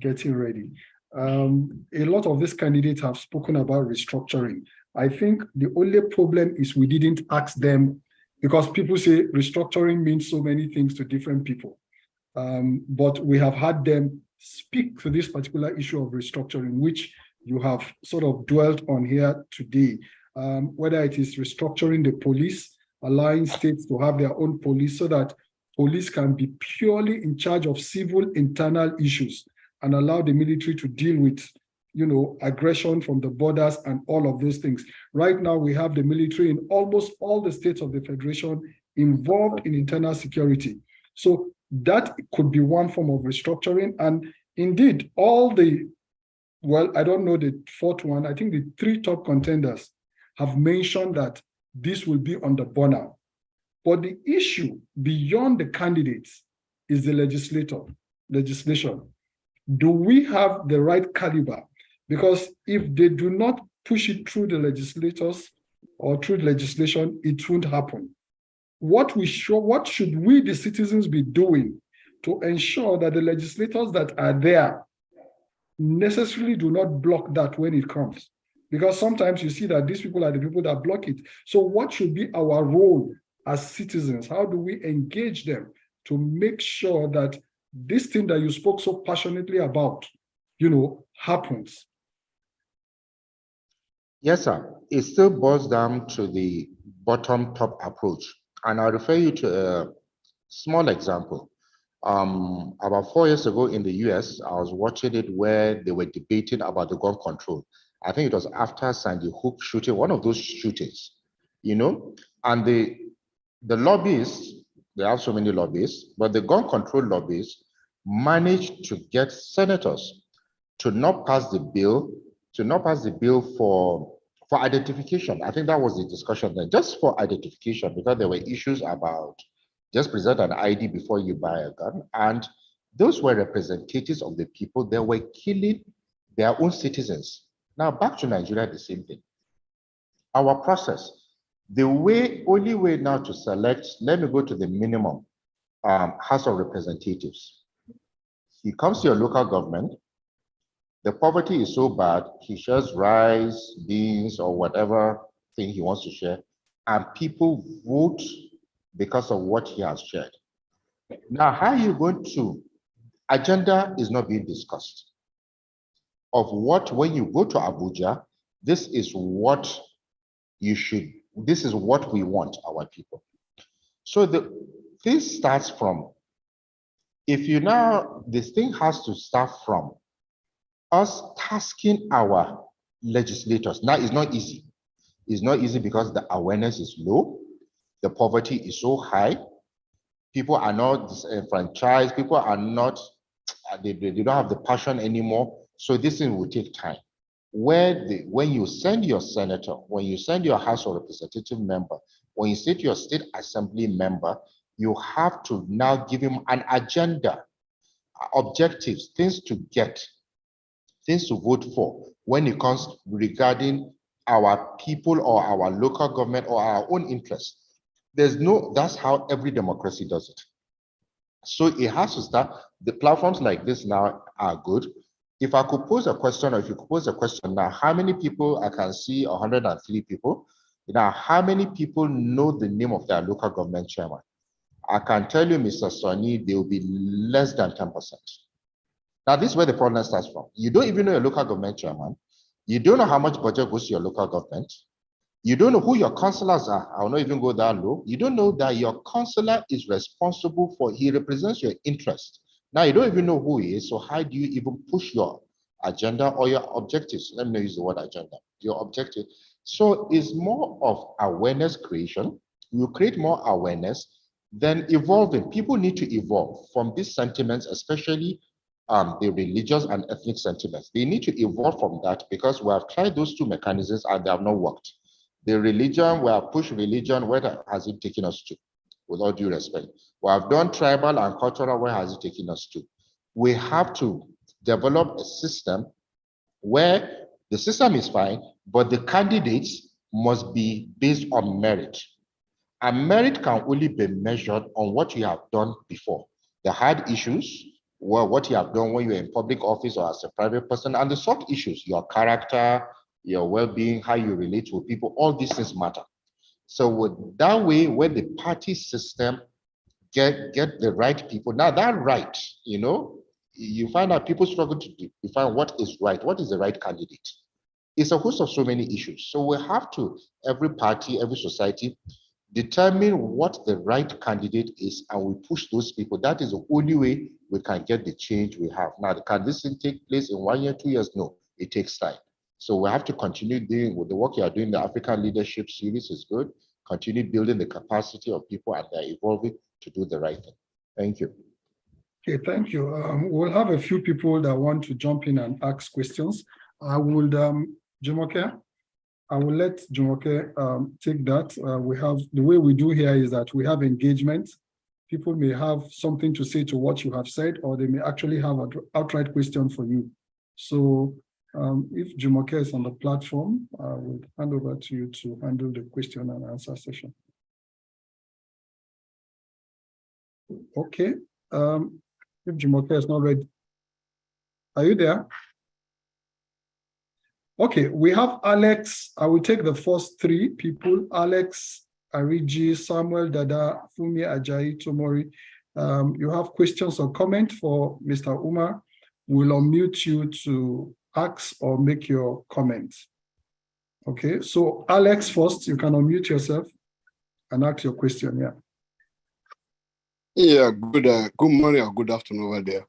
getting ready. A lot of these candidates have spoken about restructuring. I think the only problem is we didn't ask them, because people say restructuring means so many things to different people. But we have had them speak to this particular issue of restructuring, which you have sort of dwelt on here today, whether it is restructuring the police, allowing states to have their own police so that police can be purely in charge of civil internal issues and allow the military to deal with, aggression from the borders and all of those things. Right now, we have the military in almost all the states of the Federation involved in internal security. So that could be one form of restructuring. And indeed, I don't know the fourth one, I think the three top contenders have mentioned that this will be on the burner. But the issue beyond the candidates is the legislation. Do we have the right caliber? Because if they do not push it through the legislators or through legislation, it won't happen. What should we, the citizens, be doing to ensure that the legislators that are there necessarily do not block that when it comes? Because sometimes you see that these people are the people that block it. So what should be our role as citizens? How do we engage them to make sure that this thing that you spoke so passionately about, happens? Yes, sir. It still boils down to the bottom-top approach. And I'll refer you to a small example. About 4 years ago in the US, I was watching it where they were debating about the gun control. I think it was after Sandy Hook shooting, one of those shootings, and the lobbyists, they have so many lobbyists, but the gun control lobbyists managed to get senators to not pass the bill, for identification. I think that was the discussion then, just for identification, because there were issues about just present an ID before you buy a gun. And those were representatives of the people that were killing their own citizens. Now back to Nigeria, the same thing. Our process, the only way now to select, let me go to the minimum House of Representatives. He comes to your local government, the poverty is so bad, he shares rice, beans, or whatever thing he wants to share, and people vote because of what he has shared. Now, how are you going to, agenda is not being discussed. Of what, when you go to Abuja, this is what you should, this is what we want our people. So this starts from, this thing has to start from us tasking our legislators. Now, it's not easy. It's not easy because the awareness is low, the poverty is so high, people are not disenfranchised, people are not, they don't have the passion anymore. So this thing will take time. When you send your senator, when you send your House of Representative member, when you send your state assembly member, you have to now give him an agenda, objectives, things to get, things to vote for when it comes regarding our people or our local government or our own interests. That's how every democracy does it. So it has to start, the platforms like this now are good. If I could pose a question, or if you could pose a question now, how many people, I can see 103 people. Now, how many people know the name of their local government chairman? I can tell you, Mr. Sonny, they will be less than 10%. Now, this is where the problem starts from. You don't even know your local government chairman. You don't know how much budget goes to your local government. You don't know who your councillors are. I will not even go that low. You don't know that your councillor is responsible for, he represents your interest. Now, you don't even know who he is. So how do you even push your agenda or your objectives? Let me not use the word agenda, your objective. So it's more of awareness creation. You create more awareness, then evolving. People need to evolve from these sentiments, especially the religious and ethnic sentiments. They need to evolve from that because we have tried those two mechanisms and they have not worked. The religion, we have pushed religion, where has it taken us to? With all due respect. We have done tribal and cultural, where has it taken us to? We have to develop a system where the system is fine, but the candidates must be based on merit. And merit can only be measured on what you have done before. The hard issues, what you have done when you're in public office or as a private person, and the soft issues, your character, your well-being, how you relate with people, all these things matter. So with that way, when the party system get the right people, now that right, you find out people struggle to define what is right, what is the right candidate. It's a host of so many issues. So we have to, every party, every society, determine what the right candidate is, and we push those people. That is the only way we can get the change we have. Now, can this thing take place in 1 year, 2 years? No, it takes time. So we have to continue doing with the work you are doing. The African Leadership Series is good. Continue building the capacity of people, and they're evolving to do the right thing. Thank you. Okay, thank you. We'll have a few people that want to jump in and ask questions. I will, Jumoke, I will let Jumoke take that. We have, the way we do here is that we have engagement. People may have something to say to what you have said, or they may actually have an outright question for you. So if Jumoke is on the platform, I will hand over to you to handle the question and answer session. Okay. If Jumoke is not ready, are you there? Okay, we have Alex. I will take the first three people: Alex, Ariji, Samuel, Dada, Fumi, Ajayi, Tomori. You have questions or comments for Mr. Umar. We'll unmute you to ask or make your comments. Okay, so Alex first, you can unmute yourself and ask your question, yeah. Yeah, good morning or good afternoon over there.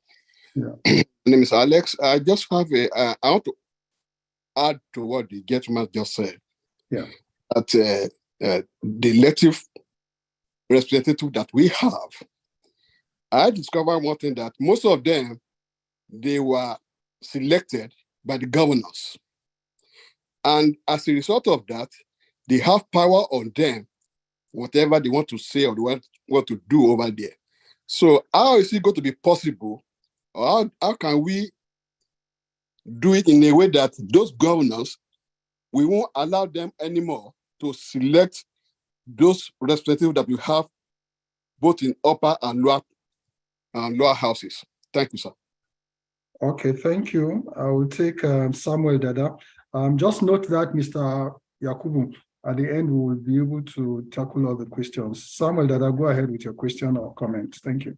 Yeah. My name is Alex. I just have I want to add to what the gentleman just said. Yeah. That the elective representative that we have, I discovered one thing, that most of them, they were selected by the governors. And as a result of that, they have power on them, whatever they want to say or they want to do over there. So how is it going to be possible, or how can we do it in a way that those governors, we won't allow them anymore to select those representatives that we have both in upper and lower houses? Thank you, sir. Okay, thank you. I will take Samuel Dada. Just note that Mr. Yakubu, at the end, we will be able to tackle all the questions. Samuel Dada, go ahead with your question or comment. Thank you.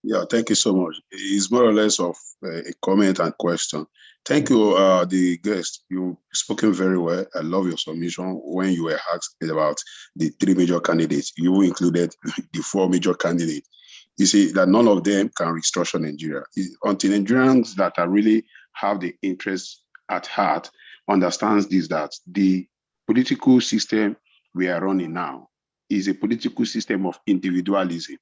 Yeah, thank you so much. It's more or less of a comment and question. Thank you, the guest. You've spoken very well. I love your submission when you were asked about the three major candidates. You included the four major candidates. You see that none of them can restructure Nigeria. Until Nigerians that are really have the interest at heart understands this, that the political system we are running now is a political system of individualism,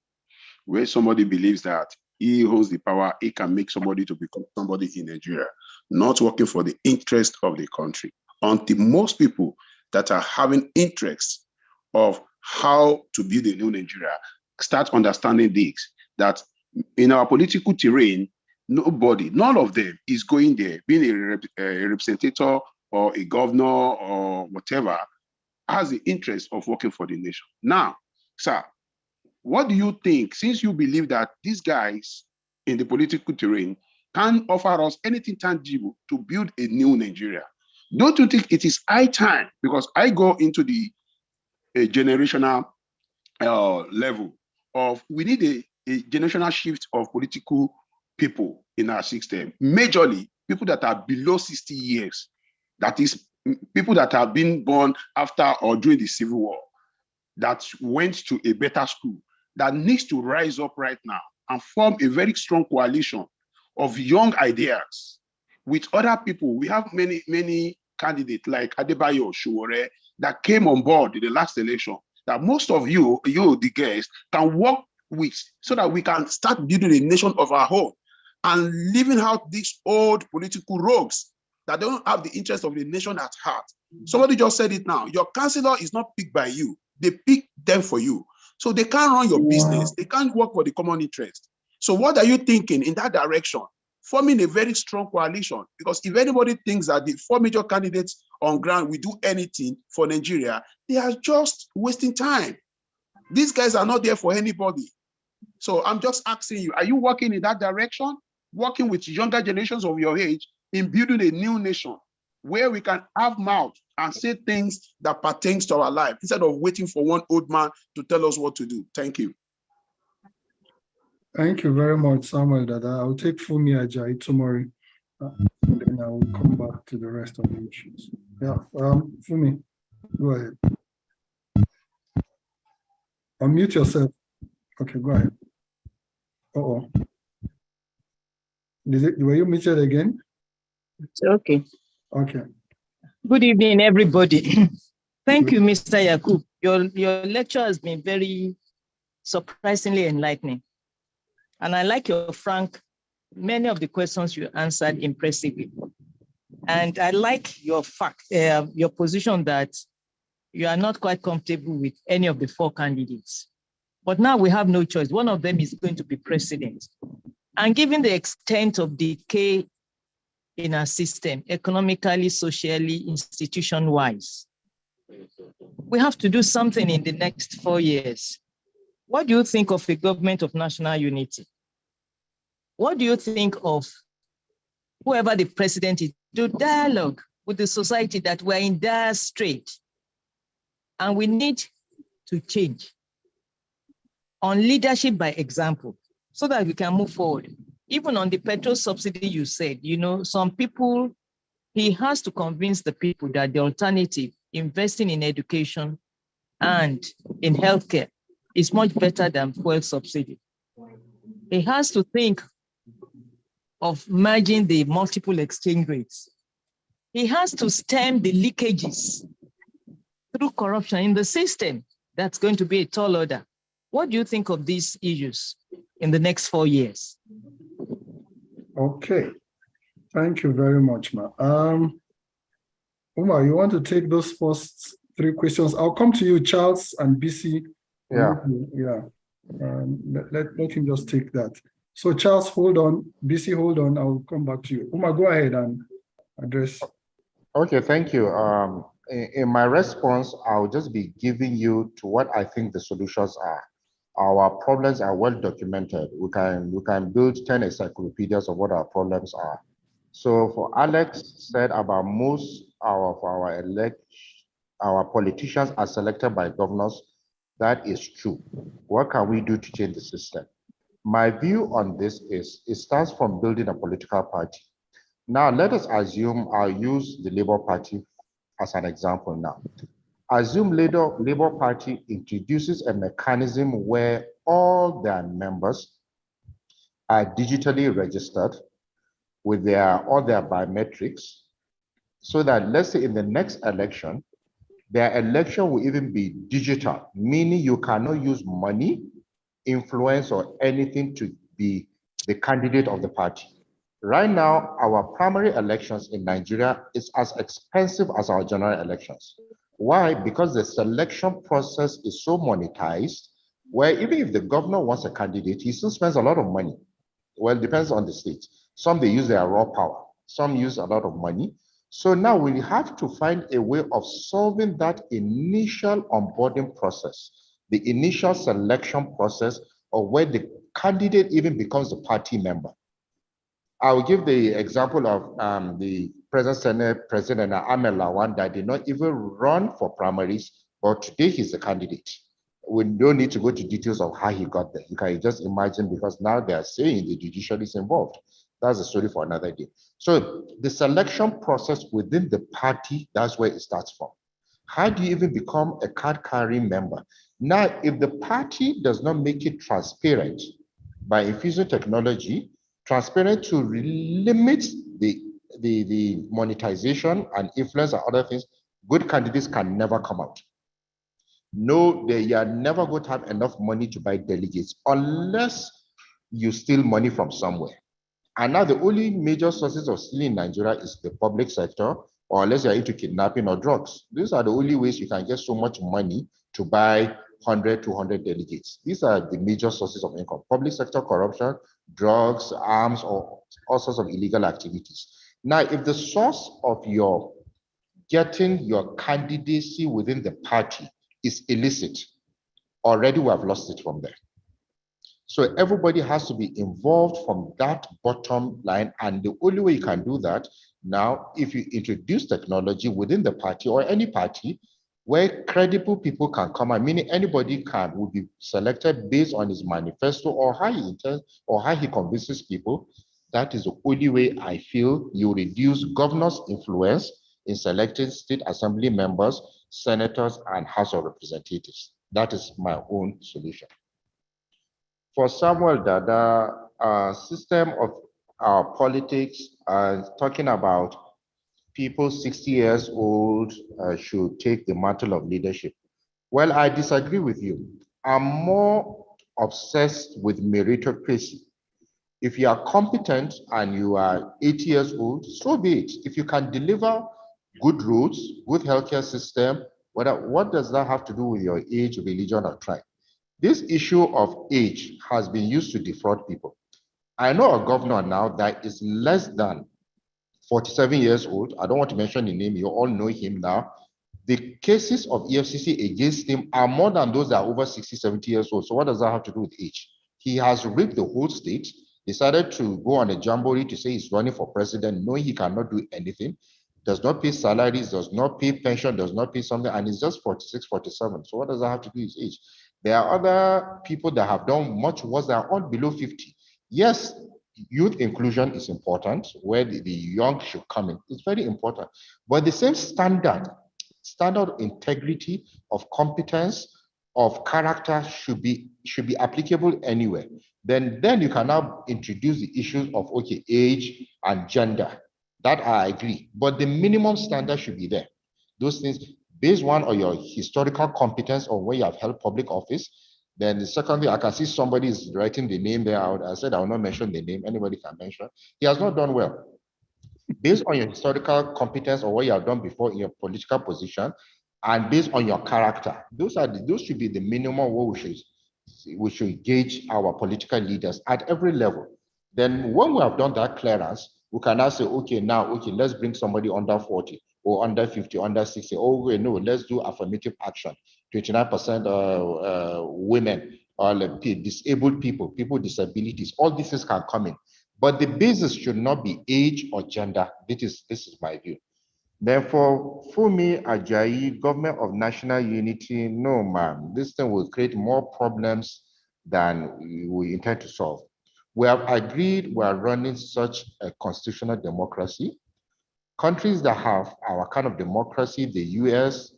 where somebody believes that he holds the power, he can make somebody to become somebody in Nigeria, not working for the interest of the country. Until most people that are having interest of how to build a new Nigeria start understanding this, that in our political terrain, none of them is going there, being a representative or a governor or whatever, has the interest of working for the nation. Now, sir, what do you think, since you believe that these guys in the political terrain can offer us anything tangible to build a new Nigeria? Don't you think it is high time? Because I go into the generational level of, we need a generational shift of political people in our system, majorly people that are below 60 years. That is, people that have been born after or during the Civil War, that went to a better school, that needs to rise up right now and form a very strong coalition of young ideas with other people. We have many candidates like Adebayo Shuwore that came on board in the last election, that most of you, the guests, can work with, so that we can start building a nation of our own and leaving out these old political rogues that don't have the interest of the nation at heart. Somebody just said it now. Your councillor is not picked by you. They pick them for you. So they can't run your business. They can't work for the common interest. So what are you thinking in that direction? Forming a very strong coalition. Because if anybody thinks that the four major candidates on ground will do anything for Nigeria, they are just wasting time. These guys are not there for anybody. So I'm just asking you, are you working in that direction? Working with younger generations of your age in building a new nation where we can have mouth and say things that pertains to our life, instead of waiting for one old man to tell us what to do. Thank you. Thank you very much, Samuel Dada. I'll take Fumi Ajayi Tomori, and then I will come back to the rest of the issues. Yeah, Fumi, go ahead. Unmute yourself. Okay, go ahead. Uh-oh. Were you muted again? Okay. Okay. Good evening, everybody. Thank you, Mr. Yakubu. Your lecture has been very surprisingly enlightening. And I like your frank, many of the questions you answered impressively. And I like your position that you are not quite comfortable with any of the four candidates. But now we have no choice. One of them is going to be president. And given the extent of decay in our system, economically, socially, institution-wise, we have to do something in the next 4 years. What do you think of a government of national unity? What do you think of whoever the president is, to dialogue with the society that we're in dire strait and we need to change on leadership by example so that we can move forward? Even on the petrol subsidy, you said, some people, he has to convince the people that the alternative, investing in education and in healthcare, is much better than fuel subsidy. He has to think of merging the multiple exchange rates. He has to stem the leakages through corruption in the system. That's going to be a tall order. What do you think of these issues in the next 4 years? Okay, thank you very much, ma. Umar, you want to take those first 3 questions? I'll come to you, Charles and BC. Yeah. Yeah. Let him just take that. So Charles, hold on. BC, hold on. I'll come back to you. Umar, go ahead and address. Okay, thank you. In my response, I'll just be giving you to what I think the solutions are. Our problems are well documented. We can build 10 encyclopedias of what our problems are. So for Alex said about most of our politicians are selected by governors, that is true. What can we do to change the system? My view on this is it starts from building a political party. Now, let us assume, I'll use the Labour Party as an example now. Assume Labour Party introduces a mechanism where all their members are digitally registered with all their biometrics, so that let's say in the next election, their election will even be digital, meaning you cannot use money, influence, or anything to be the candidate of the party. Right now, our primary elections in Nigeria is as expensive as our general elections. Why? Because the selection process is so monetized, where even if the governor wants a candidate, he still spends a lot of money. Well, it depends on the state. Some, they use their raw power. Some use a lot of money. So now we have to find a way of solving that initial onboarding process, the initial selection process, or where the candidate even becomes a party member. I'll give the example of the present Senate President Ahmed Lawan that did not even run for primaries, but today he's a candidate. We don't need to go to details of how he got there. You can just imagine, because now they are saying the judiciary is involved. That's a story for another day. So the selection process within the party, that's where it starts from. How do you even become a card-carrying member? Now, if the party does not make it transparent by infusing technology, transparent to limit the monetization and influence and other things, good candidates can never come out. No, they are never going to have enough money to buy delegates unless you steal money from somewhere. And now the only major sources of stealing in Nigeria is the public sector, or unless you're into kidnapping or drugs. These are the only ways you can get so much money to buy 100, 200 delegates. These are the major sources of income: public sector corruption, drugs, arms, or all sorts of illegal activities. Now, if the source of your getting your candidacy within the party is illicit, already we have lost it from there. So everybody has to be involved from that bottom line. And the only way you can do that now, if you introduce technology within the party or any party where credible people can come out, meaning anybody will be selected based on his manifesto or how he intends or how he convinces people, that is the only way I feel you reduce governors' influence in selecting state assembly members, senators, and House of Representatives. That is my own solution. For Samuel Dada, system of our politics, talking about people 60 years old should take the mantle of leadership. Well, I disagree with you. I'm more obsessed with meritocracy. If you are competent and you are 80 years old, so be it. If you can deliver good roads, good healthcare system, what does that have to do with your age, religion, or tribe? This issue of age has been used to defraud people. I know a governor now that is less than 47 years old. I don't want to mention the name. You all know him now. The cases of EFCC against him are more than those that are over 60, 70 years old. So what does that have to do with age? He has rigged the whole state, decided to go on a jamboree to say he's running for president, knowing he cannot do anything, does not pay salaries, does not pay pension, does not pay something, and he's just 46, 47. So what does that have to do with age? There are other people that have done much worse that are all below 50. Yes, youth inclusion is important, where the young should come in. It's very important. But the same standard of integrity, of competence, of character should be applicable anywhere. Then you can now introduce the issues of, okay, age and gender. That I agree, but the minimum standard should be there. Those things based on your historical competence or when you have held public office. Then the second thing, I can see somebody is writing the name there out. I said I will not mention the name. Anybody can mention. He has not done well. Based on your historical competence or what you have done before in your political position, and based on your character, those should be the minimum what we should gauge our political leaders at every level. Then when we have done that clearance, we can now say, okay, let's bring somebody under 40 or under 50, under 60. Oh, wait, no, let's do affirmative action. 29% women, or disabled people with disabilities, all these things can come in. But the basis should not be age or gender. This is my view. Therefore, for me, Ajayi, government of national unity, no, ma'am. This thing will create more problems than we intend to solve. We have agreed we are running such a constitutional democracy. Countries that have our kind of democracy, the US,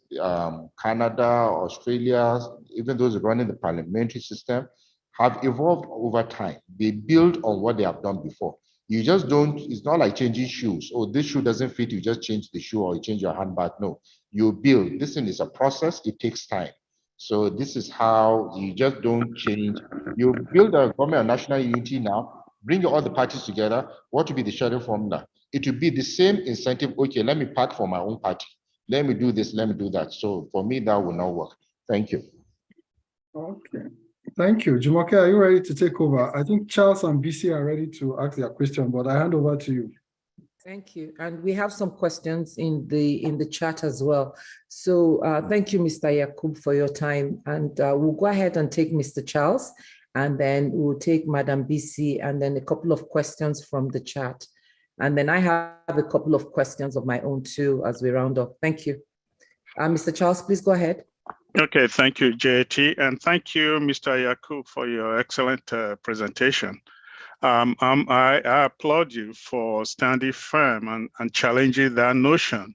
Canada, Australia, even those running the parliamentary system, have evolved over time. They build on what they have done before. You just don't, it's not like changing shoes. Oh, this shoe doesn't fit, you just change the shoe or you change your handbag. No, you build. This thing is a process, it takes time. So this is how you just don't change. You build a government of national unity now, bring all the parties together. What will be the sharing formula? It will be the same incentive. Okay, let me pack for my own party. Let me do this, let me do that. So for me, that will not work. Thank you. Okay. Thank you. Jumoke, are you ready to take over? I think Charles and BC are ready to ask their question, but I hand over to you. Thank you. And we have some questions in the chat as well. So thank you, Mr. Yakub, for your time. And we'll go ahead and take Mr. Charles, and then we'll take Madam BC, and then a couple of questions from the chat. And then I have a couple of questions of my own too as we round up. Thank you. Mr. Charles, please go ahead. Okay, thank you, JT, and thank you, Mr. Yakub, for your excellent presentation. I applaud you for standing firm and challenging that notion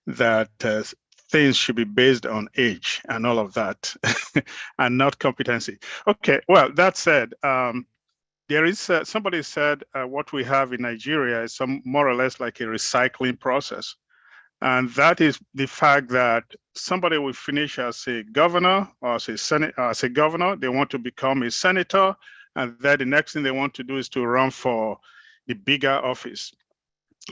that things should be based on age and all of that, and not competency. Okay, well, that said, there is, somebody said what we have in Nigeria is more or less like a recycling process. And that is the fact that somebody will finish as a governor or as a governor, they want to become a senator, and then the next thing they want to do is to run for the bigger office.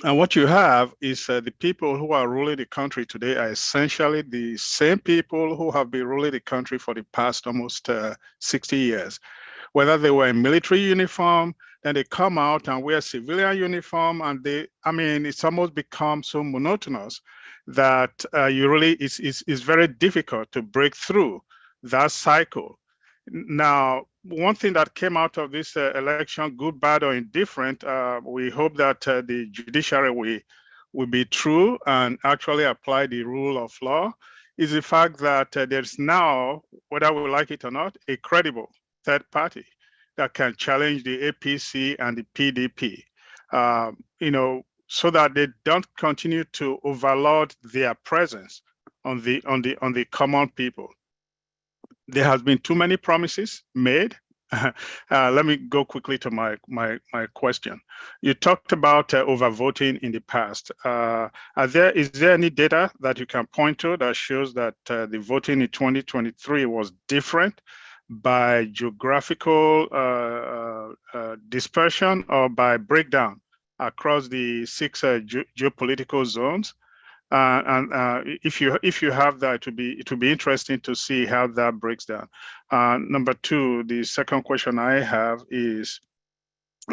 And what you have is the people who are ruling the country today are essentially the same people who have been ruling the country for the past almost 60 years. Whether they were in military uniform, then they come out and wear civilian uniform, and it's almost become so monotonous that it's very difficult to break through that cycle. Now, one thing that came out of this election, good, bad, or indifferent, we hope that the judiciary will be true and actually apply the rule of law, is the fact that there's now, whether we like it or not, a credible third party that can challenge the APC and the PDP, so that they don't continue to overload their presence on the common people. There has been too many promises made. Let me go quickly to my question. You talked about overvoting in the past. Is there any data that you can point to that shows that the voting in 2023 was different by geographical dispersion or by breakdown across the 6 geopolitical zones? If you have that, it would be interesting to see how that breaks down. Number 2, the second question I have is,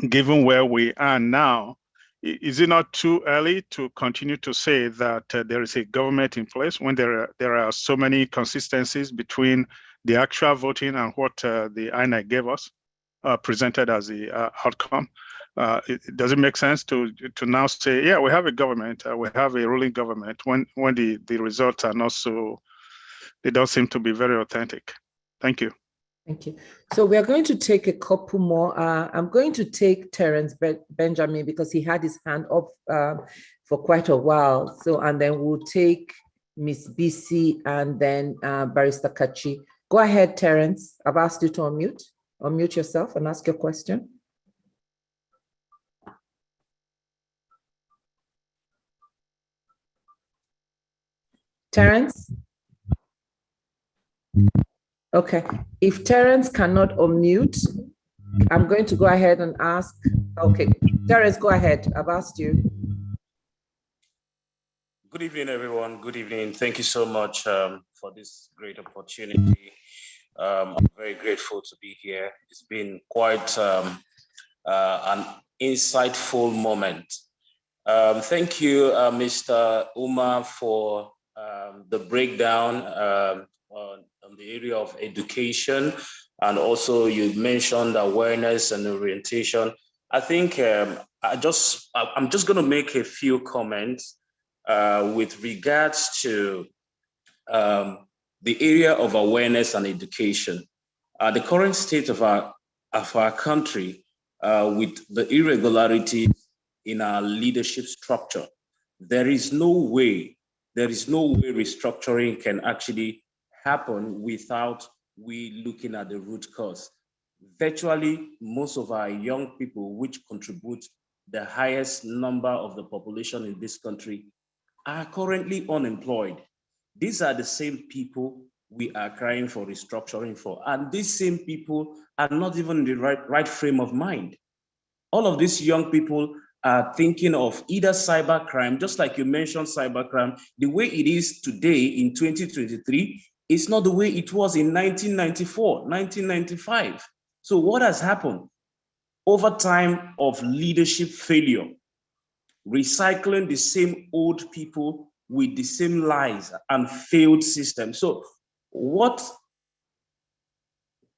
given where we are now, is it not too early to continue to say that there is a government in place when there are so many consistencies between the actual voting and what the INEC gave us, presented as the outcome? Does it make sense to now say, yeah, we have a government, we have a ruling government, when the results are not so, they don't seem to be very authentic? Thank you. Thank you. So we are going to take a couple more. I'm going to take Terence Benjamin because he had his hand up for quite a while. So, and then we'll take Miss BC and then Barrister Kachi. Go ahead, Terence. I've asked you to unmute. Unmute yourself and ask your question. Terence? Okay. If Terence cannot unmute, I'm going to go ahead and ask. Okay, Terence, go ahead. I've asked you. Good evening, everyone. Good evening. Thank you so much for this great opportunity. I'm very grateful to be here. It's been quite an insightful moment. Thank you, Mr. Umar, for the breakdown on the area of education. And also you mentioned awareness and orientation. I think I'm just going to make a few comments with regards to the area of awareness and education. The current state of our country with the irregularity in our leadership structure, there is no way restructuring can actually happen without we looking at the root cause. Virtually, most of our young people, which contribute the highest number of the population in this country, are currently unemployed. These are the same people we are crying for restructuring for. And these same people are not even in the right frame of mind. All of these young people are thinking of either cybercrime, just like you mentioned cybercrime, the way it is today in 2023 is not the way it was in 1994, 1995. So what has happened? Over time of leadership failure, recycling the same old people with the same lies and failed systems. So what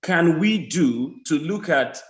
can we do to look at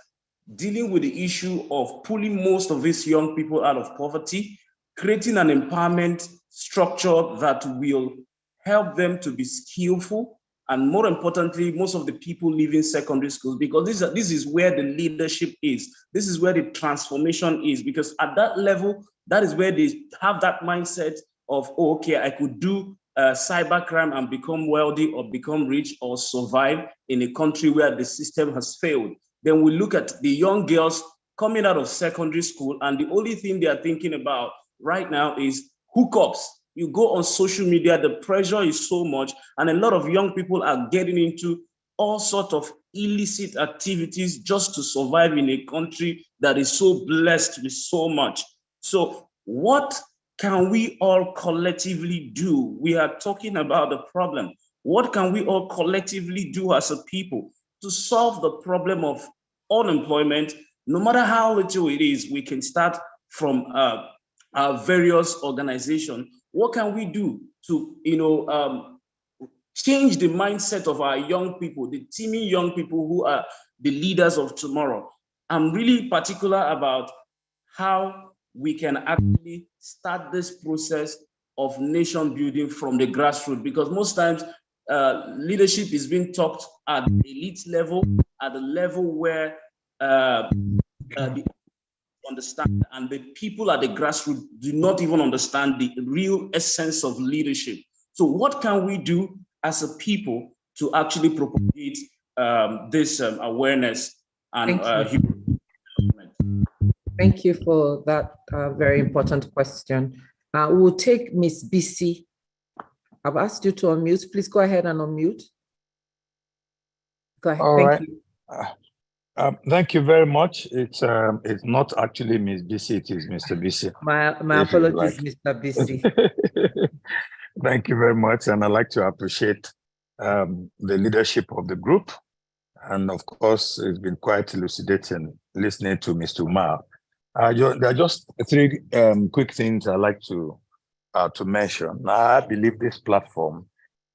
dealing with the issue of pulling most of these young people out of poverty, creating an empowerment structure that will help them to be skillful, and more importantly, most of the people leaving secondary schools, because this is where the leadership is. This is where the transformation is, because at that level, that is where they have that mindset of, oh, okay, I could do cybercrime and become wealthy or become rich or survive in a country where the system has failed. Then we look at the young girls coming out of secondary school, and the only thing they are thinking about right now is hookups. You go on social media, the pressure is so much, and a lot of young people are getting into all sorts of illicit activities just to survive in a country that is so blessed with so much. So what can we all collectively do? We are talking about the problem. What can we all collectively do as a people to solve the problem of unemployment? No matter how little it is, we can start from our various organizations. What can we do to, change the mindset of our young people, the teeming young people who are the leaders of tomorrow? I'm really particular about how we can actually start this process of nation building from the grassroots, because most times leadership is being taught at the elite level, at the level where the understand, and the people at the grassroots do not even understand the real essence of leadership. So what can we do as a people to actually propagate this awareness and Thank you for that very important question. We'll take Ms. BC. I've asked you to unmute. Please go ahead and unmute. Go ahead. All Thank right. you. Thank you very much. It's not actually Ms. BC, it is Mr. BC. My apologies, Mr. BC. Thank you very much. And I'd like to appreciate the leadership of the group. And of course, it's been quite elucidating listening to Mr. Umar. There are just three quick things I'd like to mention. I believe this platform,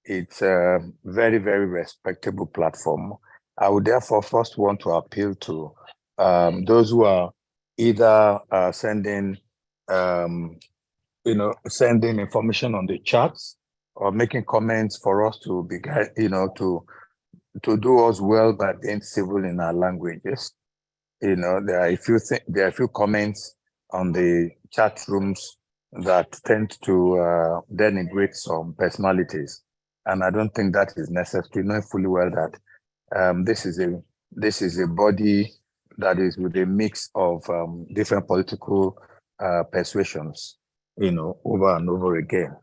it's a very, very respectable platform. I would therefore first want to appeal to those who are either sending information on the chats or making comments for us to be, to do us well by being civil in our languages. There are a few comments on the chat rooms that tend to denigrate some personalities. and I don't think that is necessary, knowing fully well that this is a body that is with a mix of different political persuasions, over and over again.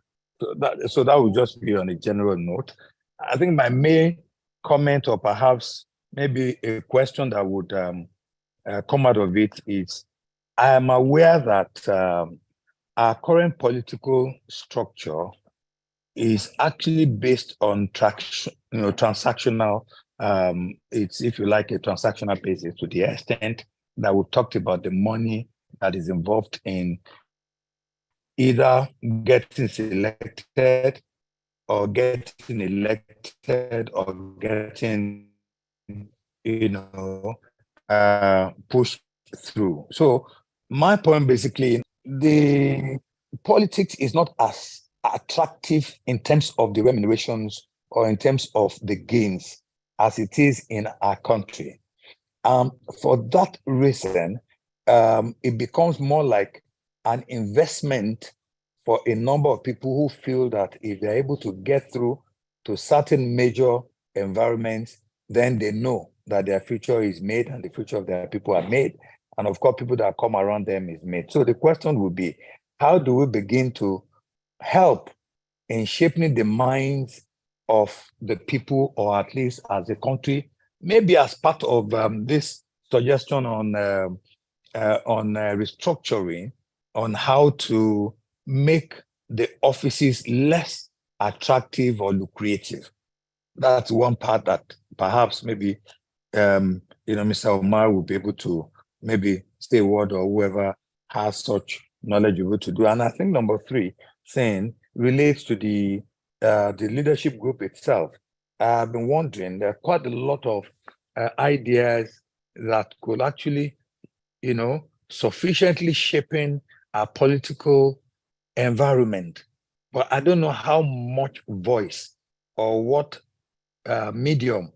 So that would just be on a general note. I think my main comment, or perhaps maybe a question that would come out of it, is I am aware that our current political structure is actually based on transactional. It's, if you like, a transactional basis, to the extent that we talked about the money that is involved in either getting selected or getting elected or getting, pushed through. So my point, basically, the politics is not as attractive in terms of the remunerations or in terms of the gains as it is in our country. For that reason, it becomes more like an investment for a number of people who feel that if they're able to get through to certain major environments, then they know that their future is made and the future of their people are made. And of course, people that come around them is made. So the question would be, how do we begin to help in shaping the minds of the people, or at least as a country, maybe as part of this suggestion on restructuring, on how to make the offices less attractive or lucrative. That's one part that perhaps maybe Mr. Umar will be able to maybe stay word, or whoever has such knowledge able to do. And I think number 3 thing relates to the leadership group itself. I've been wondering, there are quite a lot of ideas that could actually, sufficiently shaping our political environment. But I don't know how much voice or what medium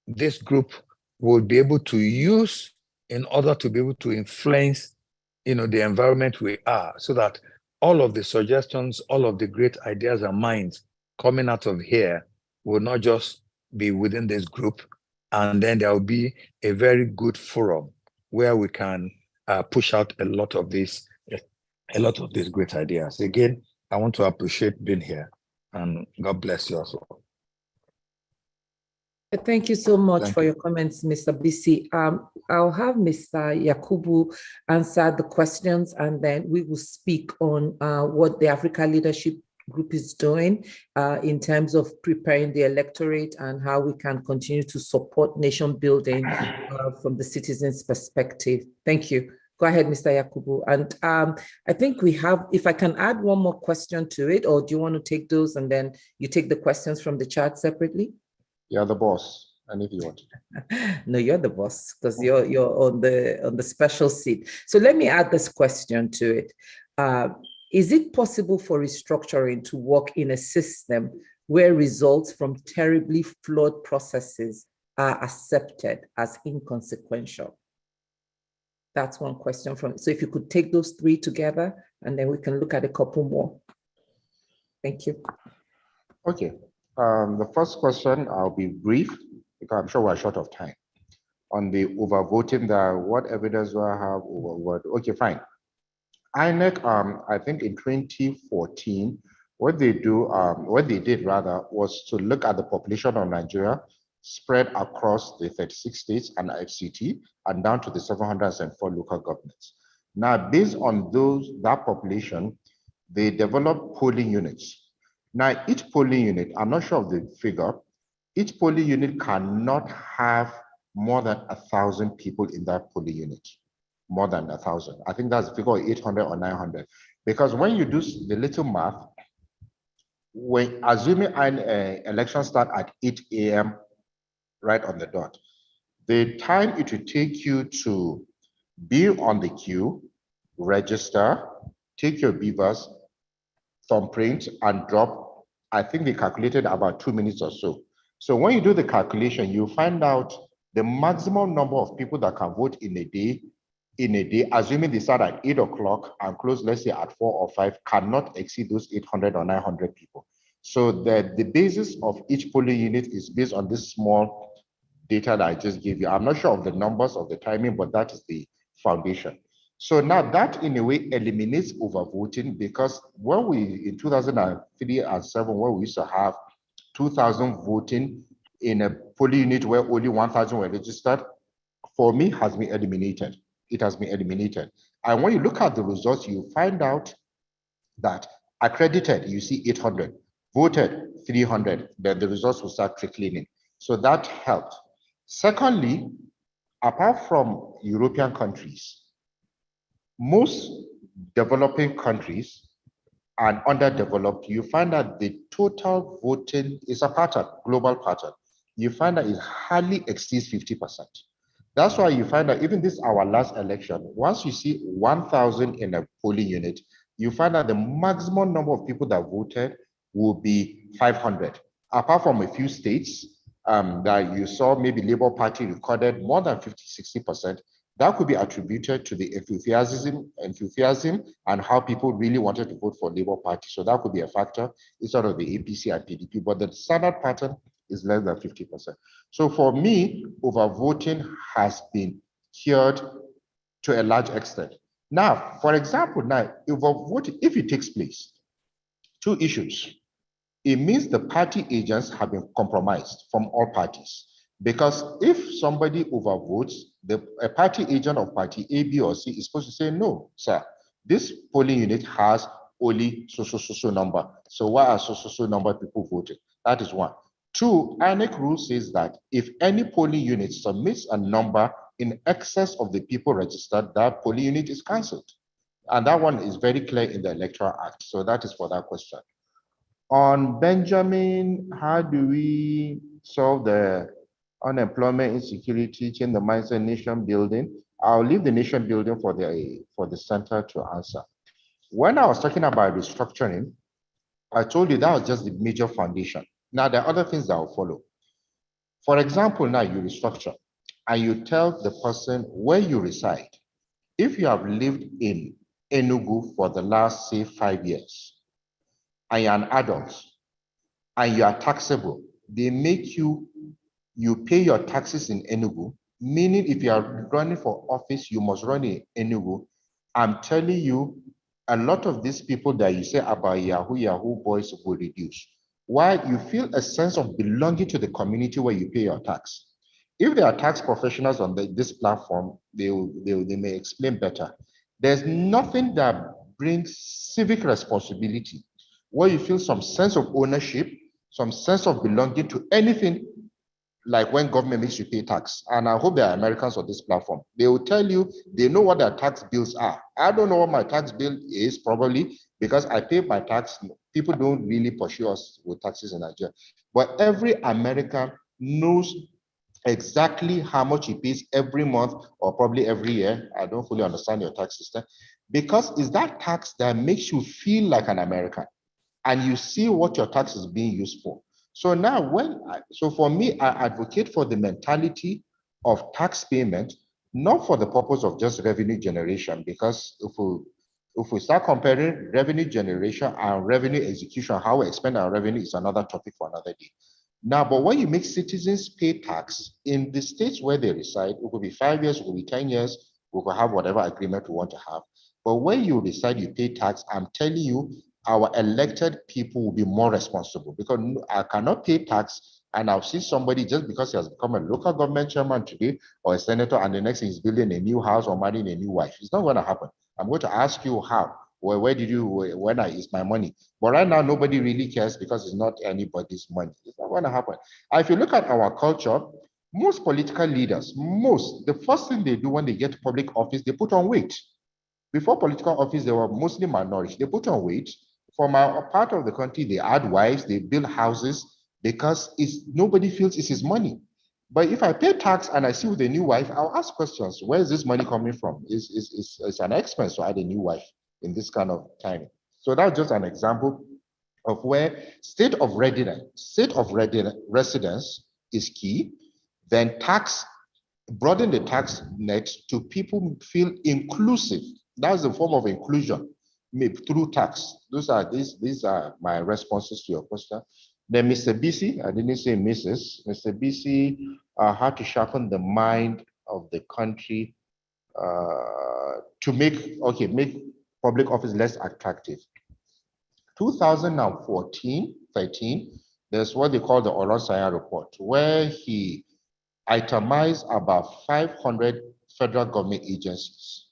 this group will be able to use in order to be able to influence, the environment we are, so that all of the suggestions, all of the great ideas and minds coming out of here will not just be within this group, and then there will be a very good forum where we can push out a lot of these great ideas. Again, I want to appreciate being here, and God bless you also. Thank you so much for your comments, Mr. BC. I'll have Mr. Yakubu answer the questions, and then we will speak on what the Africa Leadership Group is doing in terms of preparing the electorate and how we can continue to support nation building from the citizens' perspective. Thank you. Go ahead, Mr. Yakubu. And I think we have, if I can add one more question to it, or do you want to take those and then you take the questions from the chat separately? You're the boss, and if you want to. No, you're the boss, because you're on the special seat. So let me add this question to it. Is it possible for restructuring to work in a system where results from terribly flawed processes are accepted as inconsequential? That's one question from. So if you could take those 3 together, and then we can look at a couple more. Thank you. Okay. The first question, I'll be brief because I'm sure we're short of time. On the overvoting, what evidence do I have over what? Okay, fine. INEC, I think in 2014, what they did was to look at the population of Nigeria spread across the 36 states and FCT and down to the 704 local governments. Now, based on that population, they developed polling units. Now, each polling unit, I'm not sure of the figure, each polling unit cannot have more than 1,000 people in that polling unit. More than 1,000. I think that's the figure, 800 or 900. Because when you do the little math, when assuming an election start at 8 a.m. right on the dot, the time it will take you to be on the queue, register, take your beavers, thumbprint, and drop, I think they calculated about 2 minutes or so. So when you do the calculation, you find out the maximum number of people that can vote in a day, assuming they start at 8 o'clock and close, let's say at 4 or 5, cannot exceed those 800 or 900 people. So the basis of each polling unit is based on this small data that I just gave you. I'm not sure of the numbers of the timing, but that is the foundation. So now that in a way eliminates overvoting, because when we, in 2003 and 7, when we used to have 2,000 voting in a polling unit where only 1,000 were registered, for me has been eliminated. It has been eliminated. And when you look at the results, you find out that accredited, you see 800, voted 300, then the results will start trickling in. So that helped. Secondly, apart from European countries, most developing countries and underdeveloped, you find that the total voting is a pattern, global pattern. You find that it hardly exceeds 50%. That's why you find that even this our last election, once you see 1,000 in a polling unit, you find that the maximum number of people that voted will be 500. Apart from a few states that you saw, maybe Labour Party recorded more than 50-60%, that could be attributed to the enthusiasm and how people really wanted to vote for Labour Party. So that could be a factor instead of the APC and PDP, but the standard pattern is less than 50%. So for me, overvoting has been cured to a large extent. Now, for example, now overvoting, if it takes place, two issues. It means the party agents have been compromised from all parties. Because if somebody overvotes, a party agent of party A, B, or C is supposed to say, no, sir, this polling unit has only so number. So why are so number of people voting? That is one. Two, INEC rule says that if any polling unit submits a number in excess of the people registered, that polling unit is cancelled. And that one is very clear in the Electoral Act. So that is for that question. On Benjamin, how do we solve the unemployment, insecurity, change the mindset, nation building? I'll leave the nation building for the center to answer. When I was talking about restructuring, I told you that was just the major foundation. Now, there are other things that will follow. For example, now you restructure and you tell the person where you reside. If you have lived in Enugu for the last, say, 5 years, and you're an adult, and you are taxable, they make you pay your taxes in Enugu, meaning if you are running for office, you must run in Enugu. I'm telling you, a lot of these people that you say about Yahoo boys will reduce. Why? You feel a sense of belonging to the community where you pay your tax. If there are tax professionals on this platform, they may explain better. There's nothing that brings civic responsibility where you feel some sense of ownership, some sense of belonging to anything, like when government makes you pay tax. And I hope there are Americans on this platform. They will tell you they know what their tax bills are. I don't know what my tax bill is, probably because I pay my tax. People don't really pursue us with taxes in Nigeria. But every American knows exactly how much he pays every month or probably every year. I don't fully understand your tax system, because it's that tax that makes you feel like an American and you see what your tax is being used for. So now so for me, I advocate for the mentality of tax payment, not for the purpose of just revenue generation, because if we start comparing revenue generation and revenue execution, how we expend our revenue is another topic for another day. Now, but when you make citizens pay tax in the states where they reside, it could be 5 years, it could be 10 years, we could have whatever agreement we want to have. But when you reside, you pay tax, I'm telling you, our elected people will be more responsible, because I cannot pay tax and I'll see somebody just because he has become a local government chairman today or a senator and the next thing is building a new house or marrying a new wife. It's not going to happen. I'm going to ask you how. Well, when is my money? But right now, nobody really cares because it's not anybody's money. It's not going to happen. And if you look at our culture, most political leaders, the first thing they do when they get to public office, they put on weight. Before political office, they were mostly minority. They put on weight. From our part of the country, they add wives, they build houses because nobody feels it's his money. But if I pay tax and I see with a new wife, I'll ask questions. Where is this money coming from? It's an expense to add a new wife in this kind of time. So that's just an example of where state of residence is key. Then broaden the tax net to people feel inclusive. That's a form of inclusion. maybe through tax. These are my responses to your question. Then Mr. BC, I didn't say Mrs. Mr. BC, how to sharpen the mind of the country to make public office less attractive. 2014-13, there's what they call the Oronsanya report, where he itemized about 500 federal government agencies.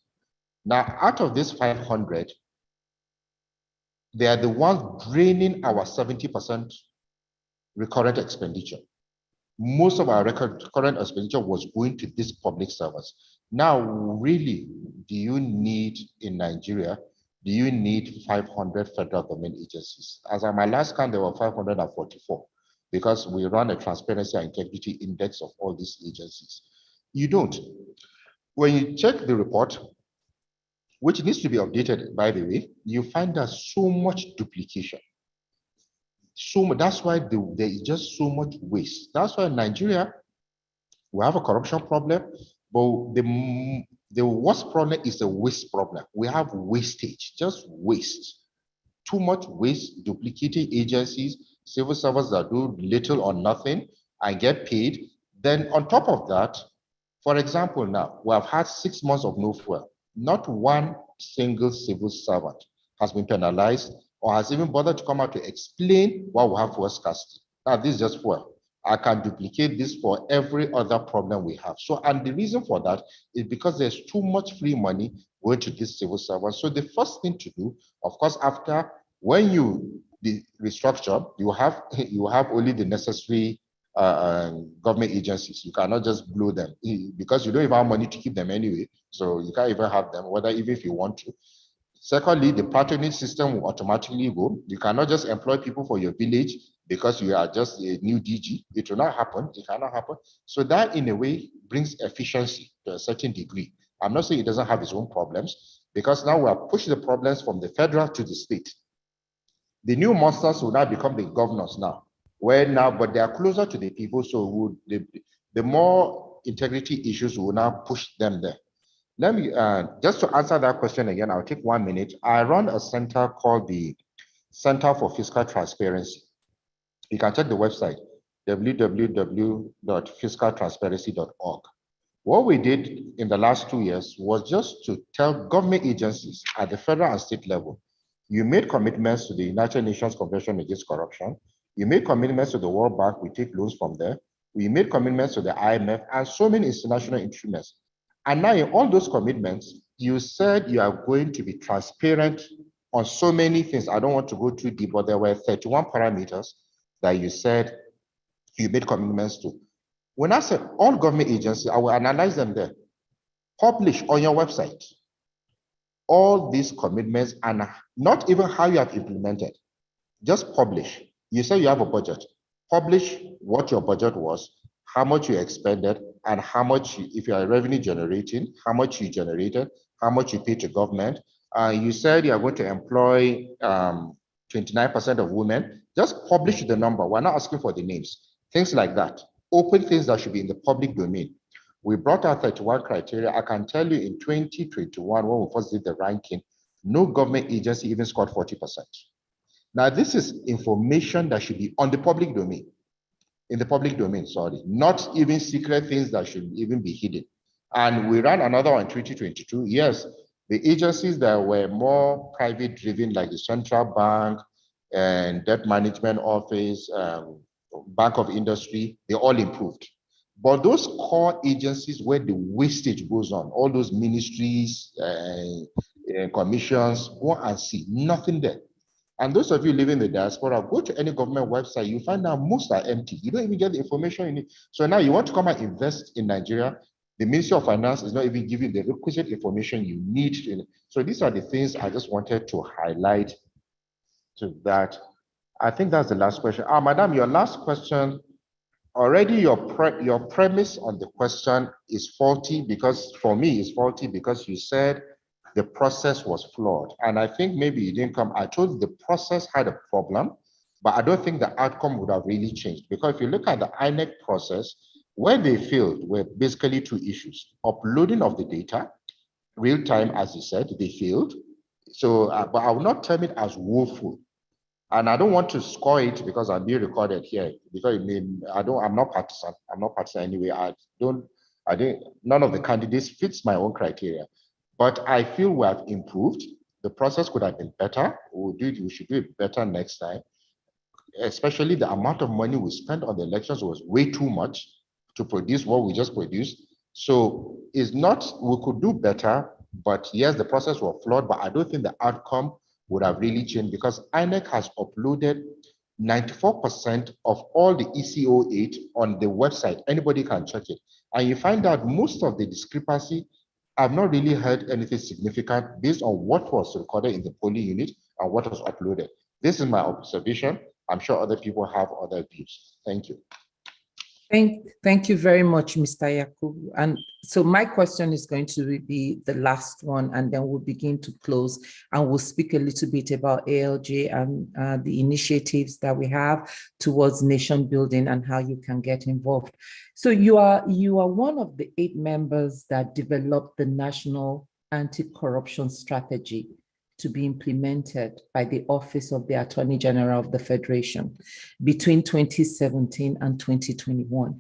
Now, out of this 500, they are the ones draining our 70% recurrent expenditure. Most of our current expenditure was going to this public service. Now, really, do you need in Nigeria, do you need 500 federal government agencies? As at my last count, there were 544 because we run a transparency and integrity index of all these agencies. You don't. When you check the report, which needs to be updated, by the way, you find there's so much duplication. That's why there is just so much waste. That's why in Nigeria, we have a corruption problem, but the worst problem is a waste problem. We have wastage, just waste. Too much waste, duplicating agencies, civil servants that do little or nothing and get paid. Then on top of that, for example, now we have had 6 months of no fuel. Not one single civil servant has been penalized or has even bothered to come out to explain why we have fuel scarcity. Now, this is just fuel. I can duplicate this for every other problem we have. So, and the reason for that is because there's too much free money going to these civil servants. So the first thing to do, of course, after when you restructure, you have only the necessary government agencies. You cannot just blow them because you don't even have money to keep them anyway. So you can't even have them, even if you want to. Secondly, the patronage system will automatically go. You cannot just employ people for your village because you are just a new DG. It will not happen. It cannot happen. So that, in a way, brings efficiency to a certain degree. I'm not saying it doesn't have its own problems, because now we are pushing the problems from the federal to the state. The new monsters will now become the governors now, but they are closer to the people. So the more integrity issues will now push them there. Let me, just to answer that question again, I'll take 1 minute. I run a center called the Center for Fiscal Transparency. You can check the website, www.fiscaltransparency.org. What we did in the last 2 years was just to tell government agencies at the federal and state level, you made commitments to the United Nations Convention Against Corruption. You made commitments to the World Bank, we take loans from there. We made commitments to the IMF and so many international instruments. And now in all those commitments, you said you are going to be transparent on so many things. I don't want to go too deep, but there were 31 parameters that you said you made commitments to. When I said all government agencies, I will analyze them there. Publish on your website all these commitments and not even how you have implemented. Just publish. You say you have a budget. Publish what your budget was, how much you expended, and how much, if you are revenue generating, how much you generated, how much you paid to government. You said you are going to employ 29% of women. Just publish the number. We're not asking for the names. Things like that. Open things that should be in the public domain. We brought out 31 criteria. I can tell you in 2021, when we first did the ranking, no government agency even scored 40%. Now, this is information that should be on the public domain. In the public domain, sorry, not even secret things that should even be hidden. And we ran another one in 2022. Yes, the agencies that were more private driven, like the Central Bank and Debt Management Office, Bank of Industry, they all improved. But those core agencies where the wastage goes on, all those ministries, commissions, go and see, nothing there. And those of you living in the diaspora, go to any government website, you find out most are empty. You don't even get the information you need. So now you want to come and invest in Nigeria, the Ministry of Finance is not even giving the requisite information you need. So these are the things I just wanted to highlight to that. I think that's the last question. Madam, your last question, already your premise on the question is faulty, because for me it's faulty because you said the process was flawed. And I think maybe you didn't come. I told you the process had a problem, but I don't think the outcome would have really changed. Because if you look at the INEC process, where they failed were basically two issues: uploading of the data, real time, as you said, they failed. So, but I will not term it as woeful. And I don't want to score it because I'm being recorded here, because I'm not partisan. I'm not partisan anyway. None of the candidates fits my own criteria. But I feel we have improved. The process could have been better. We should do it better next time. Especially the amount of money we spent on the elections was way too much to produce what we just produced. So it's not, we could do better, but yes, the process was flawed, but I don't think the outcome would have really changed because INEC has uploaded 94% of all the ECO8 on the website. Anybody can check it. And you find out most of the discrepancy, I've not really heard anything significant based on what was recorded in the polling unit and what was uploaded. This is my observation. I'm sure other people have other views. Thank you. Thank you very much, Mr. Yakubu. And so my question is going to be the last one, and then we'll begin to close, and we'll speak a little bit about ALJ and the initiatives that we have towards nation building and how you can get involved. So you are one of the 8 members that developed the National Anti-Corruption Strategy to be implemented by the Office of the Attorney General of the Federation between 2017 and 2021.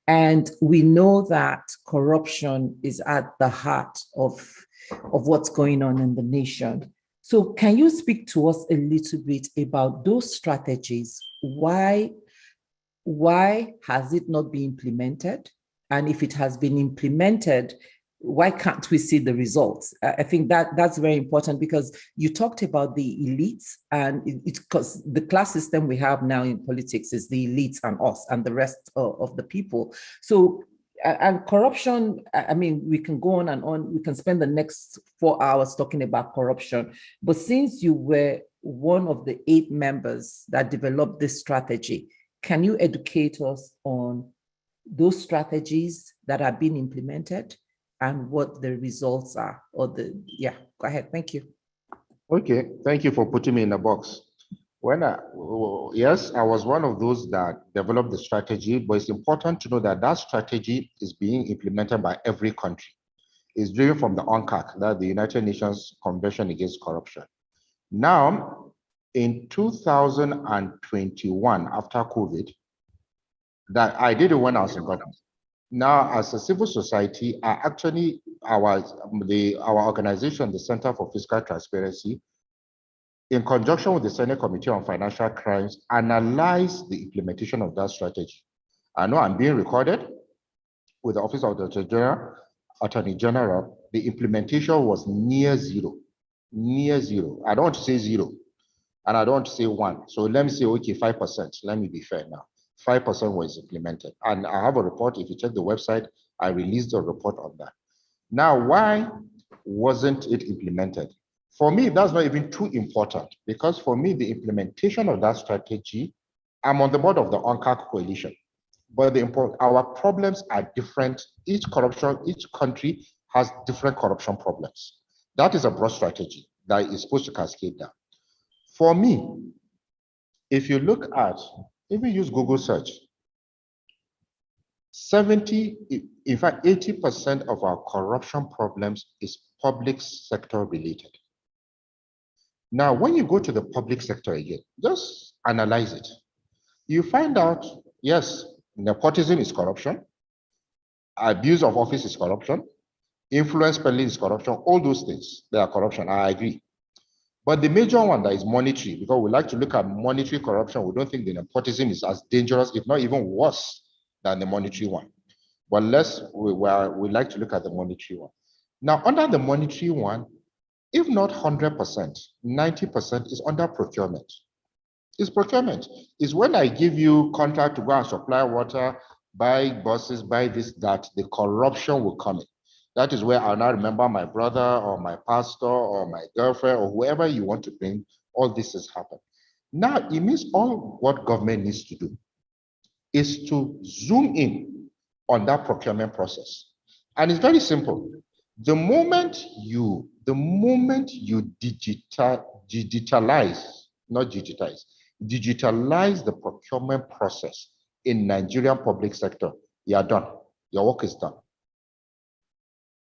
And we know that corruption is at the heart of what's going on in the nation. So can you speak to us a little bit about those strategies? Why has it not been implemented? And if it has been implemented, why can't we see the results? I think that's very important because you talked about the elites, and it's because the class system we have now in politics is the elites and us and the rest of the people. So, and corruption, I mean, we can go on and on. We can spend the next 4 hours talking about corruption. But since you were one of the 8 members that developed this strategy, can you educate us on those strategies that are being implemented and what the results are, go ahead, thank you. Okay, thank you for putting me in a box. Yes, I was one of those that developed the strategy, but it's important to know that that strategy is being implemented by every country. It's driven from the UNCAC, that the United Nations Convention Against Corruption. Now, in 2021, after COVID, that I did it when I was in government. Now, as a civil society, our organization, the Center for Fiscal Transparency, in conjunction with the Senate Committee on Financial Crimes, analyzed the implementation of that strategy. I know I'm being recorded with the Office of the Attorney General. The implementation was near zero. I don't want to say zero, and I don't want to say 1. So let me say, okay, 5%. Let me be fair now. 5% was implemented. And I have a report. If you check the website, I released a report on that. Now, why wasn't it implemented? For me, that's not even too important, because for me, the implementation of that strategy, I'm on the board of the UNCAC coalition, but our problems are different. Each country has different corruption problems. That is a broad strategy that is supposed to cascade down. For me, if you look at, if you use Google search, 80% of our corruption problems is public sector related. Now, when you go to the public sector again, just analyze it. You find out, yes, nepotism is corruption, abuse of office is corruption, influence peddling is corruption, all those things, they are corruption, I agree. But the major one that is monetary, because we like to look at monetary corruption, we don't think the nepotism is as dangerous, if not even worse than the monetary one. But we like to look at the monetary one. Now, under the monetary one, if not 100%, 90% is under procurement. It's procurement. It's when I give you contract to go and supply water, buy buses, buy this, that, the corruption will come in. That is where I'll now remember my brother or my pastor or my girlfriend or whoever you want to bring, all this has happened. Now, it means all what government needs to do is to zoom in on that procurement process. And it's very simple. The moment you digitalize the procurement process in Nigerian public sector, you are done. Your work is done.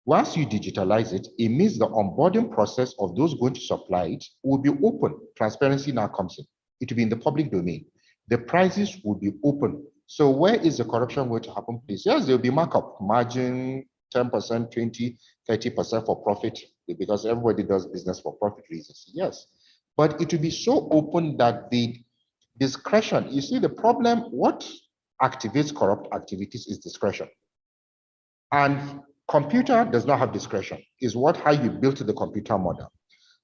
Once you digitalize it, it means the onboarding process of those going to supply it will be open. Transparency now comes in. It will be in the public domain. The prices will be open. So where is the corruption going to happen, please? Yes, there will be markup, margin, 10%, 20, 30% for profit, because everybody does business for profit reasons. Yes, but it will be so open that the discretion, you see the problem, what activates corrupt activities is discretion. And computer does not have discretion, is how you built the computer model.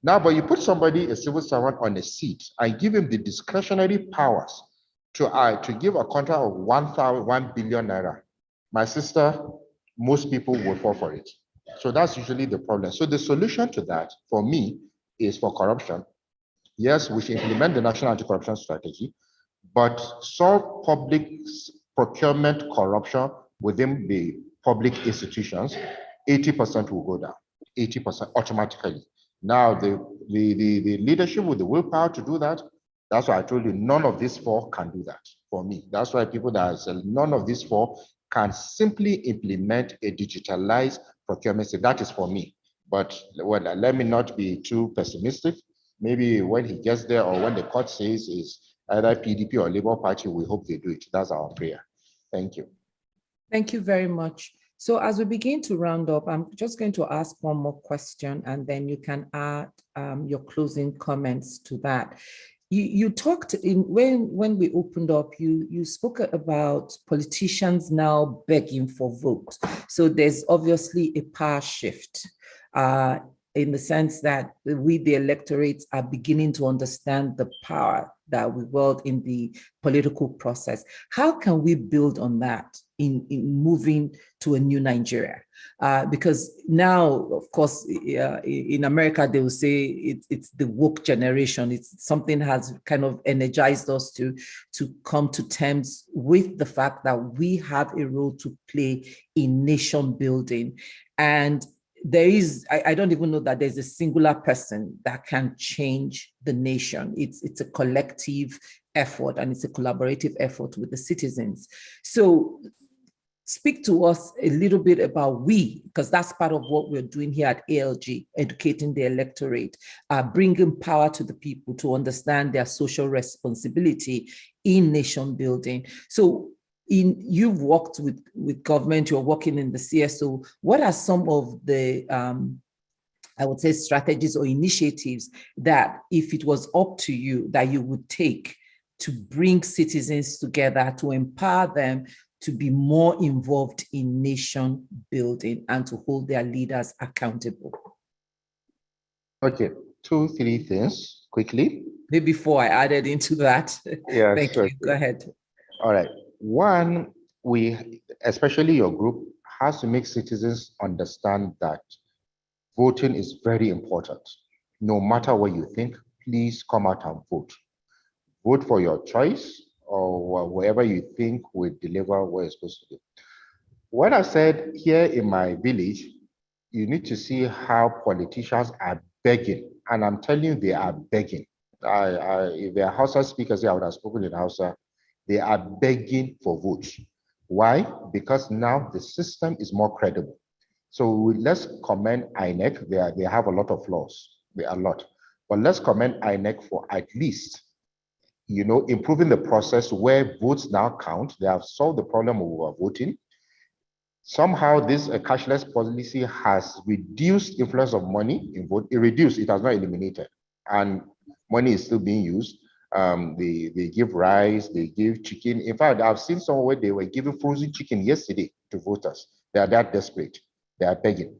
Now, but you put somebody, a civil servant, on a seat and give him the discretionary powers to give a contract of 1 billion naira. My sister, most people will fall for it. So that's usually the problem. So the solution to that, for me, is for corruption. Yes, we should implement the National Anti-Corruption Strategy, but solve public procurement corruption within the public institutions, 80% will go down, 80% automatically. Now, the leadership with the willpower to do that, that's why I told you none of these four can do that for me. That's why people that say none of these four can simply implement a digitalized procurement. So that is for me. But well, let me not be too pessimistic. Maybe when he gets there or when the court says is either PDP or Labour Party, we hope they do it. That's our prayer. Thank you. Thank you very much. So as we begin to round up, I'm just going to ask one more question, and then you can add your closing comments to that. You talked when we opened up, you spoke about politicians now begging for votes. So there's obviously a power shift in the sense that we, the electorates, are beginning to understand the power that we wield in the political process. How can we build on that in moving to a new Nigeria? Because now, of course, in America, they will say it's the woke generation. It's something has kind of energized us to come to terms with the fact that we have a role to play in nation building. And there is, I don't even know that there's a singular person that can change the nation. It's a collective effort, and it's a collaborative effort with the citizens. So speak to us a little bit about because that's part of what we're doing here at ALG, educating the electorate, bringing power to the people to understand their social responsibility in nation building. So you've worked with government, you're working in the CSO. What are some of the, I would say, strategies or initiatives that, if it was up to you, that you would take to bring citizens together, to empower them to be more involved in nation building and to hold their leaders accountable? Okay, 2, 3 things quickly. Maybe 4 I added into that. Yes, Thank you. Go ahead. All right. One, especially your group, has to make citizens understand that voting is very important. No matter what you think, please come out and vote. Vote for your choice or wherever you think will deliver what you're supposed to do. What I said here in my village, you need to see how politicians are begging. And I'm telling you, they are begging. If they're Hausa speakers, I would have spoken in Hausa. They are begging for votes. Why? Because now the system is more credible. So let's commend INEC. They have a lot of flaws. There are a lot. But let's commend INEC for at least, improving the process where votes now count. They have solved the problem of voting. Somehow this cashless policy has reduced influence of money in vote. It reduced, it has not eliminated. And money is still being used. They give rice, they give chicken. In fact, I've seen somewhere where they were giving frozen chicken yesterday to voters. They are that desperate. They are begging.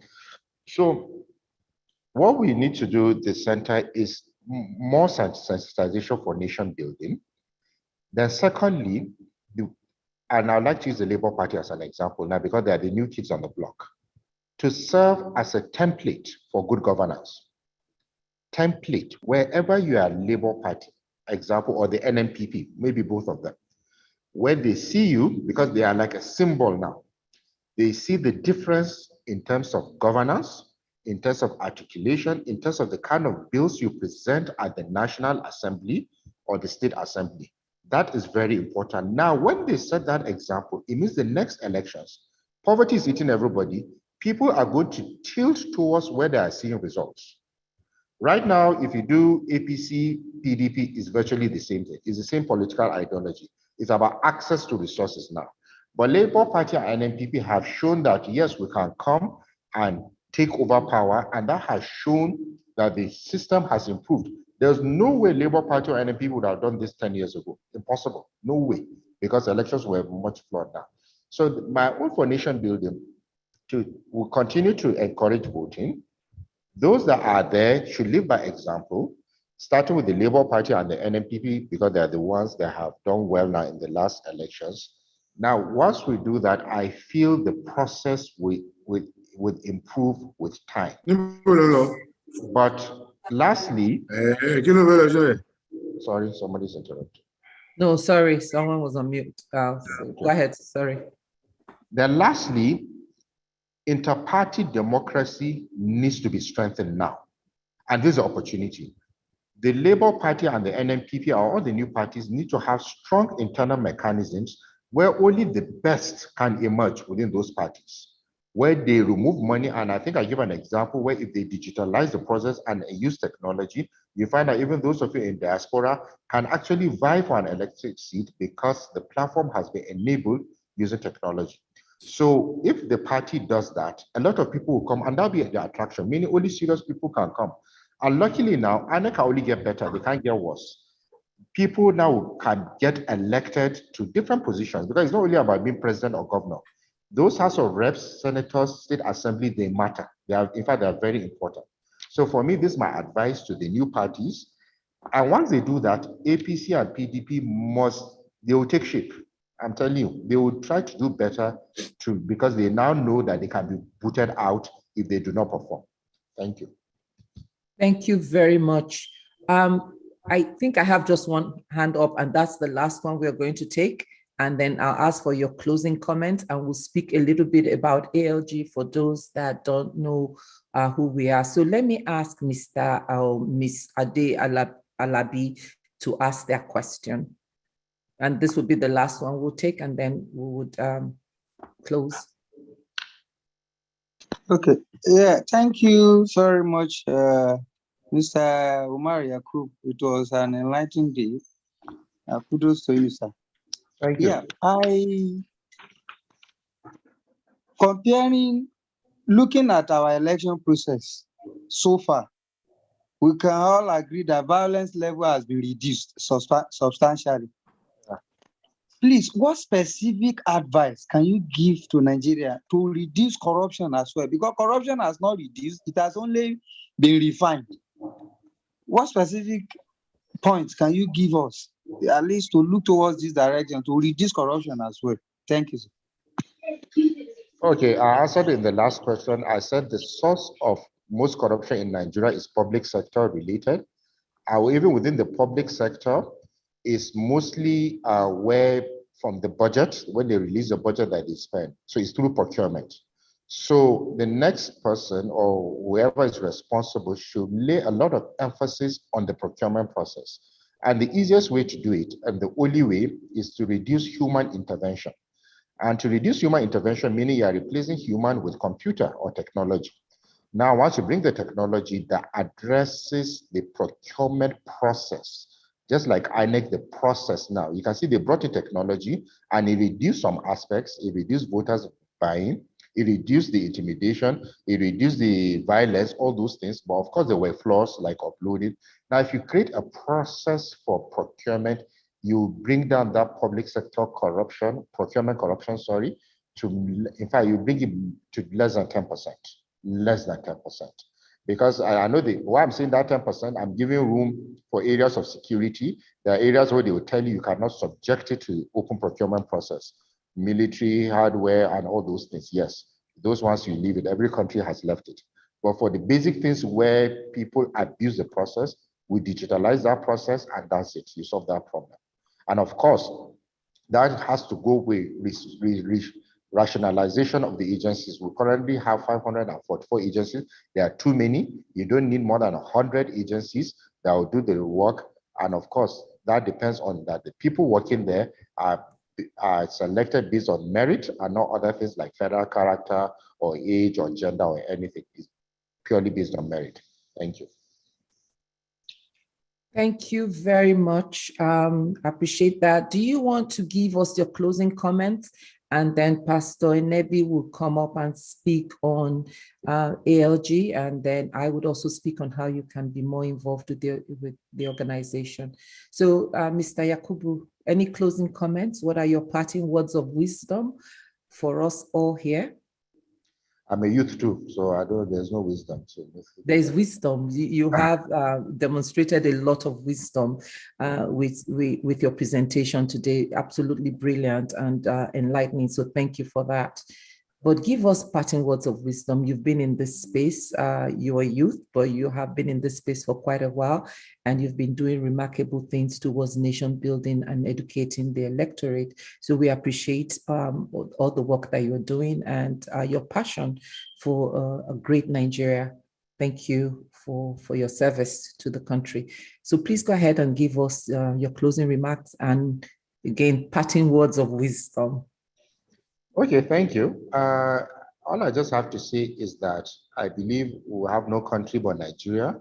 So what we need to do at the center is more sensitization for nation building. Then secondly, and I'd like to use the Labour Party as an example now, because they are the new kids on the block, to serve as a template for good governance. Template, wherever you are Labour Party, example, or the NNPP, maybe both of them, when they see you, because they are like a symbol now, they see the difference in terms of governance, in terms of articulation, in terms of the kind of bills you present at the National Assembly or the State Assembly. That is very important. Now, when they set that example, it means the next elections, poverty is eating everybody. people are going to tilt towards where they are seeing results. Right now, if you do APC, PDP, it's virtually the same thing. It's the same political ideology. It's about access to resources now. But Labour Party and NPP have shown that, yes, we can come and take over power, and that has shown that the system has improved. There's no way Labour Party or NPP would have done this 10 years ago. Impossible. No way, because elections were much flawed now. So my own for nation building will continue to encourage voting. Those that are there should live by example, starting with the Labour Party and the NMPP, because they're the ones that have done well now in the last elections. Now, once we do that, I feel the process would improve with time. But lastly, sorry, somebody's interrupted. No, sorry, someone was on mute. So go ahead, sorry. Then lastly, inter-party democracy needs to be strengthened now. And this is an opportunity. The Labour Party and the NMPP, or all the new parties, need to have strong internal mechanisms where only the best can emerge within those parties, where they remove money. And I think I give an example where if they digitalize the process and use technology, you find that even those of you in diaspora can actually vie for an elected seat because the platform has been enabled using technology. So if the party does that, a lot of people will come, and that'll be the attraction, meaning only serious people can come. And luckily now, ANEC can only get better, they can't get worse. People now can get elected to different positions, because it's not only about being president or governor. Those House of Reps, senators, state assembly, they matter. In fact, they are very important. So for me, this is my advice to the new parties. And once they do that, APC and PDP they will take shape. I'm telling you, they will try to do better because they now know that they can be booted out if they do not perform. Thank you. Thank you very much. I think I have just one hand up, and that's the last one we're going to take. And then I'll ask for your closing comments, and we'll speak a little bit about ALG for those that don't know who we are. So let me ask Mr. or Miss Ade Alabi to ask their question. And this will be the last one we'll take, and then we would close. Okay. Yeah, thank you very much, Mr. Umar Yakubu. It was an enlightening day. Kudos to you, sir. Thank you. Yeah, looking at our election process so far, we can all agree that violence level has been reduced substantially. Please, what specific advice can you give to Nigeria to reduce corruption as well? Because corruption has not reduced, it has only been refined. What specific points can you give us, at least to look towards this direction, to reduce corruption as well? Thank you, sir. Okay, I answered in the last question. I said the source of most corruption in Nigeria is public sector related. Even within the public sector, is mostly where from the budget, when they release the budget that they spend. So it's through procurement. So the next person or whoever is responsible should lay a lot of emphasis on the procurement process. And the easiest way to do it, and the only way, is to reduce human intervention. And to reduce human intervention, meaning you are replacing human with computer or technology. Now, once you bring the technology that addresses the procurement process, just like INEC, the process now, you can see they brought in technology and it reduced some aspects. It reduced voters buying, it reduced the intimidation, it reduced the violence, all those things. But of course, there were flaws like uploading. Now, if you create a process for procurement, you bring down that public sector corruption, procurement corruption, sorry, in fact, you bring it to less than 10%, less than 10%. Because I know why I'm saying that 10%, I'm giving room for areas of security. There are areas where they will tell you cannot subject it to the open procurement process. Military, hardware, and all those things, yes. Those ones you leave it, every country has left it. But for the basic things where people abuse the process, we digitalize that process and that's it, you solve that problem. And of course, that has to go with rationalization of the agencies. We currently have 544 agencies. There are too many. You don't need more than 100 agencies that will do the work. And of course, that depends on that. The people working there are are selected based on merit and not other things like federal character or age or gender or anything. It's purely based on merit. Thank you. Thank you very much. Appreciate that. Do you want to give us your closing comments? And then Pastor Enebi will come up and speak on ALG, and then I would also speak on how you can be more involved with the organization. So, Mr. Yakubu, any closing comments? What are your parting words of wisdom for us all here? I'm a youth too, so there's no wisdom. So there's wisdom. You have demonstrated a lot of wisdom with your presentation today. Absolutely brilliant and enlightening. So thank you for that. But give us parting words of wisdom. You've been in this space. You're a youth, but you have been in this space for quite a while, and you've been doing remarkable things towards nation building and educating the electorate. So we appreciate all the work that you're doing and your passion for a great Nigeria. Thank you for your service to the country. So please go ahead and give us your closing remarks and again, parting words of wisdom. Okay, thank you. All I just have to say is that I believe we have no country but Nigeria.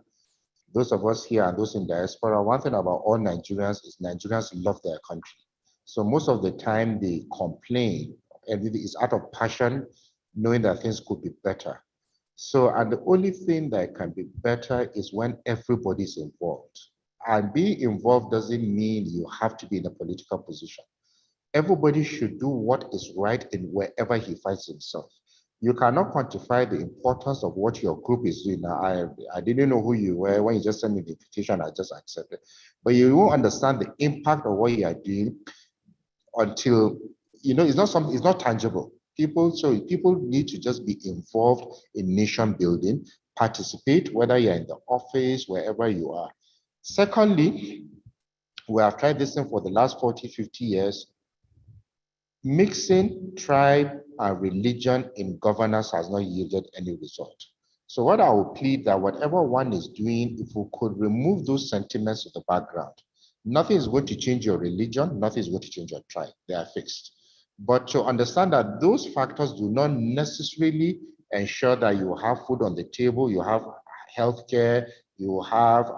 Those of us here and those in diaspora, one thing about all Nigerians is Nigerians love their country. So most of the time they complain, and it is out of passion, knowing that things could be better. So, and the only thing that can be better is when everybody's involved. And being involved doesn't mean you have to be in a political position. Everybody should do what is right in wherever he finds himself. You cannot quantify the importance of what your group is doing. Now, I didn't know who you were. When you just sent me the invitation, I just accepted. But you won't understand the impact of what you are doing until, it's not tangible. People need to just be involved in nation building, participate, whether you're in the office, wherever you are. Secondly, we have tried this thing for the last 40, 50 years. Mixing tribe and religion in governance has not yielded any result. So what I would plead that whatever one is doing, if we could remove those sentiments to the background, nothing is going to change your religion, nothing is going to change your tribe. They are fixed. But to understand that those factors do not necessarily ensure that you have food on the table, you have healthcare, you have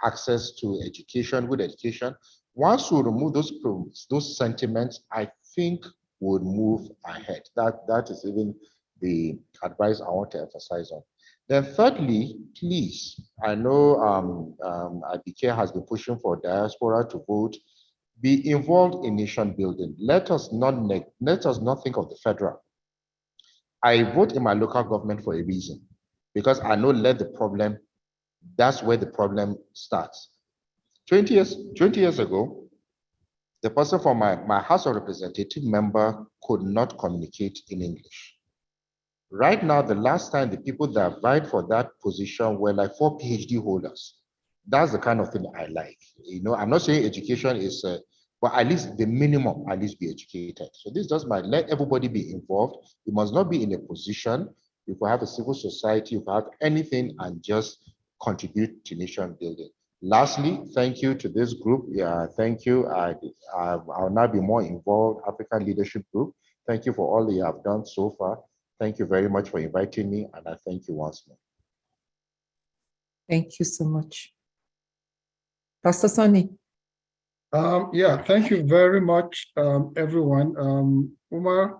access to education, good education. Once we remove those sentiments, I think would move ahead. That is even the advice I want to emphasize on. Then thirdly, please, I know IBK has been pushing for diaspora to vote. Be involved in nation building. Let us not think of the federal. I vote in my local government for a reason, because I know that's where the problem starts. 20 years ago, the person from my House of Representative member could not communicate in English. Right now, the last time the people that vied for that position were like 4 PhD holders. That's the kind of thing I like. I'm not saying education is, but at least the minimum, at least be educated. So this just might let everybody be involved. You must not be in a position, if you have a civil society, if you have anything, and just contribute to nation building. Lastly, thank you to this group. Yeah, thank you. I'll now be more involved, African Leadership Group. Thank you for all that you have done so far. Thank you very much for inviting me, and I thank you once more. Thank you so much. Pastor Sonny. Yeah, thank you very much, everyone. Umar,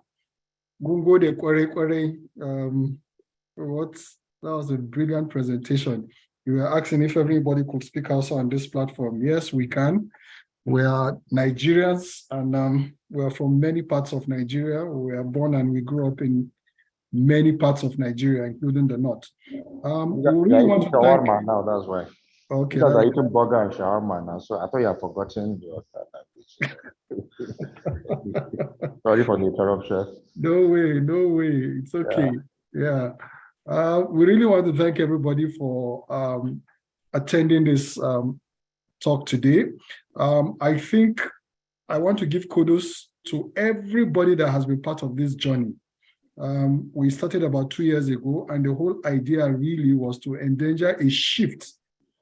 Gungo de Kware, that was a brilliant presentation. You were asking if everybody could speak also on this platform. Yes, we can. We are Nigerians, and we are from many parts of Nigeria. We are born and we grew up in many parts of Nigeria, including the north. We really want to thank... now, that's why. Okay. Because I eating burger and shawarma now, so I thought you had forgotten your Sorry for the interruption. No way. It's okay. Yeah. We really want to thank everybody for attending this talk today. I think I want to give kudos to everybody that has been part of this journey. We started about 2 years ago, and the whole idea really was to endanger a shift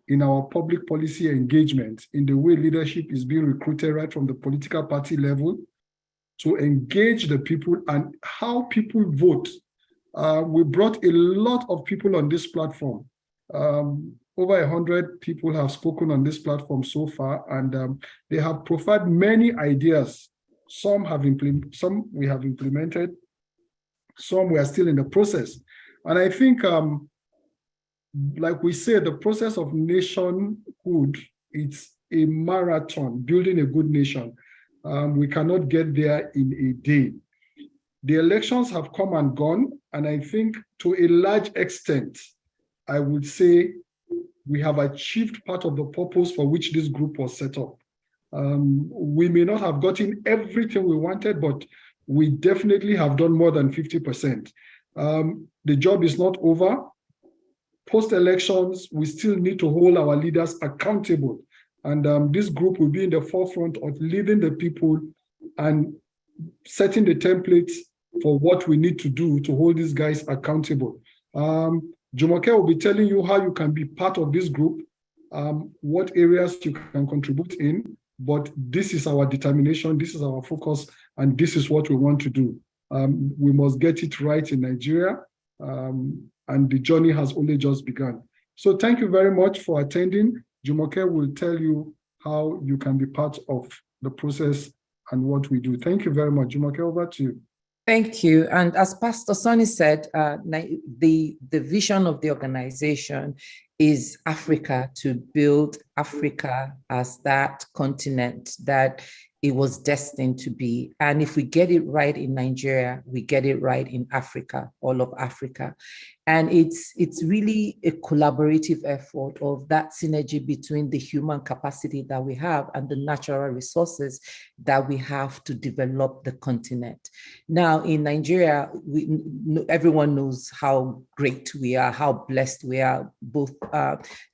in our public policy engagement, in the way leadership is being recruited right from the political party level to engage the people and how people vote. We brought a lot of people on this platform. Over 100 people have spoken on this platform so far, and they have provided many ideas. Some we have implemented, some we are still in the process. And I think, like we said, the process of nationhood, it's a marathon, building a good nation. We cannot get there in a day. The elections have come and gone, and I think to a large extent, I would say we have achieved part of the purpose for which this group was set up. We may not have gotten everything we wanted, but we definitely have done more than 50%. The job is not over. Post-elections, we still need to hold our leaders accountable. And this group will be in the forefront of leading the people and setting the templates for what we need to do to hold these guys accountable. Jumoke will be telling you how you can be part of this group, what areas you can contribute in, but this is our determination, this is our focus, and this is what we want to do. We must get it right in Nigeria, and the journey has only just begun. So thank you very much for attending. Jumoke will tell you how you can be part of the process and what we do. Thank you very much. Jumoke, over to you. Thank you. And as Pastor Sonny said, the vision of the organization is Africa, to build Africa as that continent that it was destined to be. And if we get it right in Nigeria, we get it right in Africa, all of Africa. And it's really a collaborative effort of that synergy between the human capacity that we have and the natural resources that we have to develop the continent. Now, in Nigeria, everyone knows how great we are, how blessed we are, both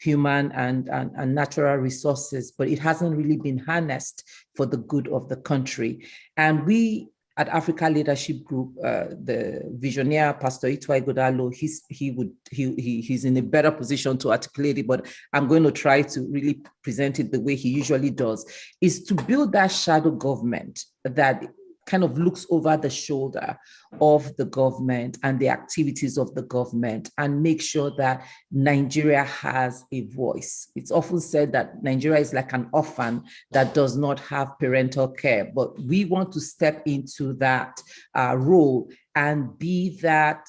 human and natural resources, but it hasn't really been harnessed for the good of the country. And we at Africa Leadership Group, the visionaire, Pastor Ituah Ighodalo, he's in a better position to articulate it, but I'm going to try to really present it the way he usually does, is to build that shadow government that kind of looks over the shoulder of the government and the activities of the government and make sure that Nigeria has a voice. It's often said that Nigeria is like an orphan that does not have parental care, but we want to step into that role and be that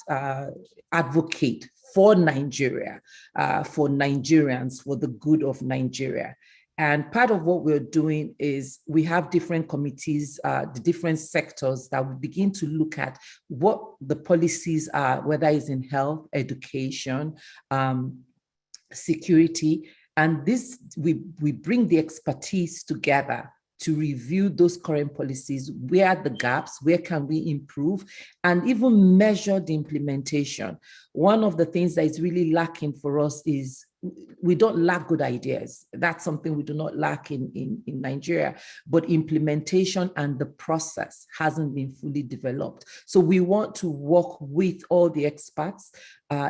advocate for Nigeria, for Nigerians, for the good of Nigeria. And part of what we're doing is we have different committees, the different sectors that we begin to look at what the policies are, whether it's in health, education, security. And this, we bring the expertise together to review those current policies. Where are the gaps? Where can we improve? And even measure the implementation. One of the things that is really lacking for us is we don't lack good ideas. That's something we do not lack in Nigeria, but implementation and the process hasn't been fully developed. So we want to work with all the experts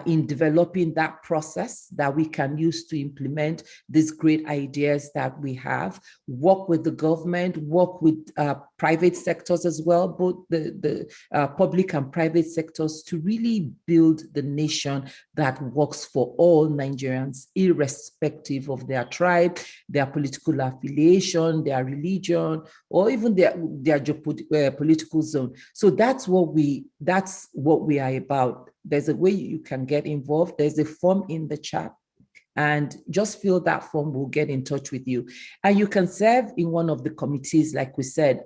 in developing that process that we can use to implement these great ideas that we have, work with the government, work with private sectors as well, both the public and private sectors, to really build the nation that works for all Nigerians, irrespective of their tribe, their political affiliation, their religion, or even their political zone. So that's what we are about. There's a way you can get involved. There's a form in the chat, and just fill that form. We'll get in touch with you. And you can serve in one of the committees, like we said.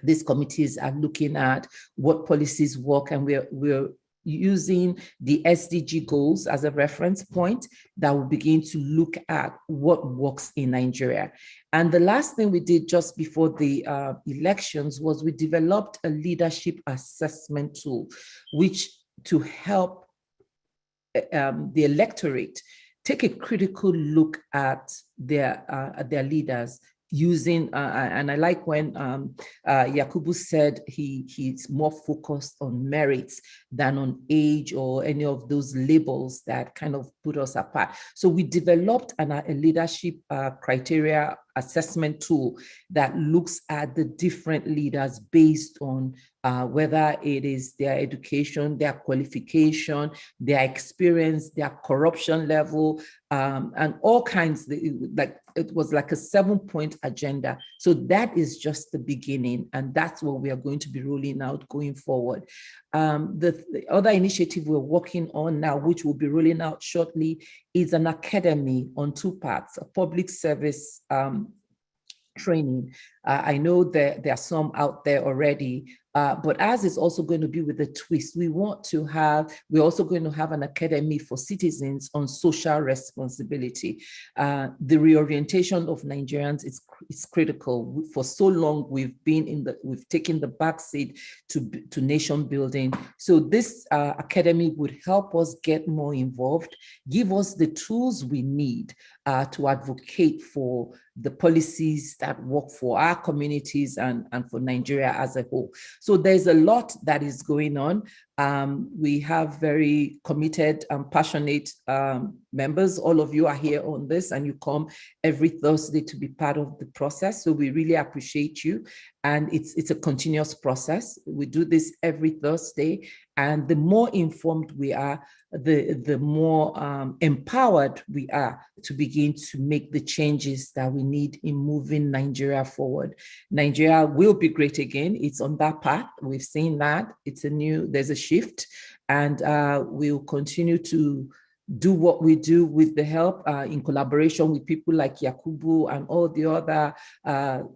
These committees are looking at what policies work, and we're using the SDG goals as a reference point that will begin to look at what works in Nigeria. And the last thing we did just before the elections was we developed a leadership assessment tool, which to help the electorate take a critical look at their leaders, using, and I like when Yakubu said he's more focused on merits than on age or any of those labels that kind of put us apart. So we developed a leadership criteria assessment tool that looks at the different leaders based on whether it is their education, their qualification, their experience, their corruption level, and all kinds. Like it was like a 7-point agenda. So that is just the beginning, and that's what we are going to be rolling out going forward. The other initiative we're working on now, which will be rolling out shortly, is an academy on 2 parts: a public service training. I know that there are some out there already, but ours is also going to be with a twist. We're also going to have an academy for citizens on social responsibility. The reorientation of Nigerians is critical. For so long, we've taken the backseat to nation building. So this academy would help us get more involved, give us the tools we need to advocate for the policies that work for our communities and for Nigeria as a whole. So there's a lot that is going on. We have very committed and passionate members. All of you are here on this, and you come every Thursday to be part of the process. So we really appreciate you. And it's a continuous process. We do this every Thursday. And the more informed we are, the more empowered we are to begin to make the changes that we need in moving Nigeria forward. Nigeria will be great again. It's on that path. We've seen that. There's a shift, and we'll continue to do what we do with the help in collaboration with people like Yakubu and all the other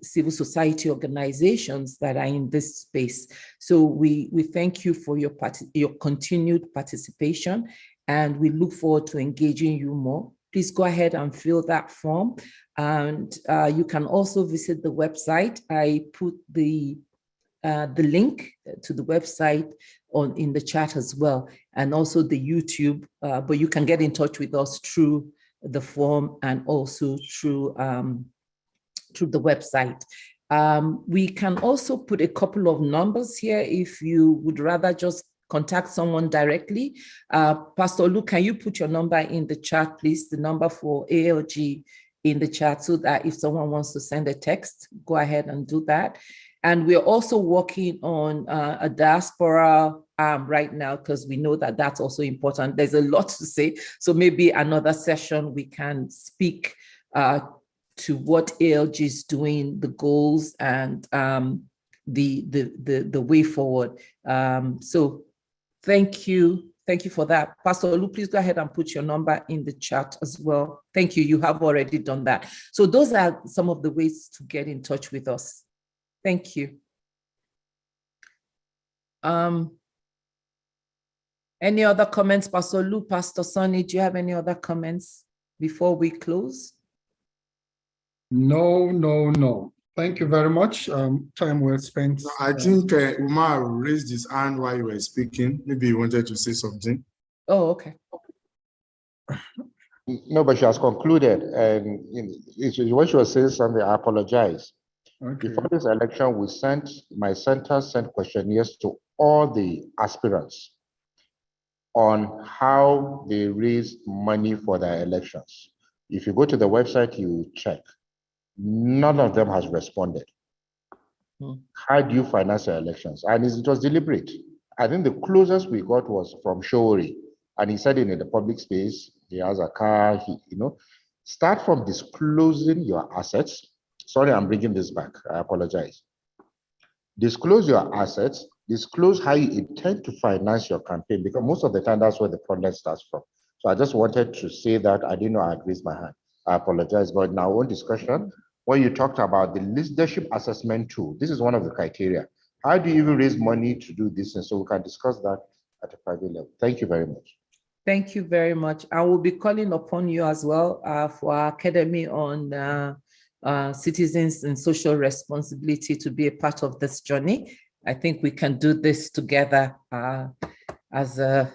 civil society organizations that are in this space. So we thank you for your continued participation, and we look forward to engaging you more. Please go ahead and fill that form. And you can also visit the website. I put the link to the website in the chat as well, and also the YouTube, but you can get in touch with us through the form and also through the website. We can also put a couple of numbers here if you would rather just contact someone directly. Pastor Luke, can you put your number in the chat, please? The number for ALG in the chat, so that if someone wants to send a text, go ahead and do that. And we're also working on a diaspora right now, because we know that that's also important. There's a lot to say. So maybe another session we can speak to what ALG is doing, the goals, and the way forward. So thank you. Thank you for that. Pastor Olu, please go ahead and put your number in the chat as well. Thank you. You have already done that. So those are some of the ways to get in touch with us. Thank you. Any other comments, Pastor Lu, Pastor Sonny? Do you have any other comments before we close? No. Thank you very much. Time well spent. I think Umar raised his hand while you were speaking. Maybe he wanted to say something. Oh, okay. No, but she has concluded, and when she was saying something, I apologize. Okay. Before this election, my center sent questionnaires to all the aspirants on how they raise money for their elections. If you go to the website, you check. None of them has responded. How do you finance your elections? And it was deliberate. I think the closest we got was from Shori, and he said in the public space, he has a car, start from disclosing your assets. Sorry, I'm bringing this back. I apologize. Disclose your assets, disclose how you intend to finance your campaign, because most of the time that's where the problem starts from. So I just wanted to say that. I didn't know I had raised my hand. I apologize. But in our own discussion, when you talked about the leadership assessment tool, this is one of the criteria. How do you even raise money to do this? And so we can discuss that at a private level. Thank you very much. Thank you very much. I will be calling upon you as well for our academy on citizens and social responsibility to be a part of this journey. I think we can do this together as a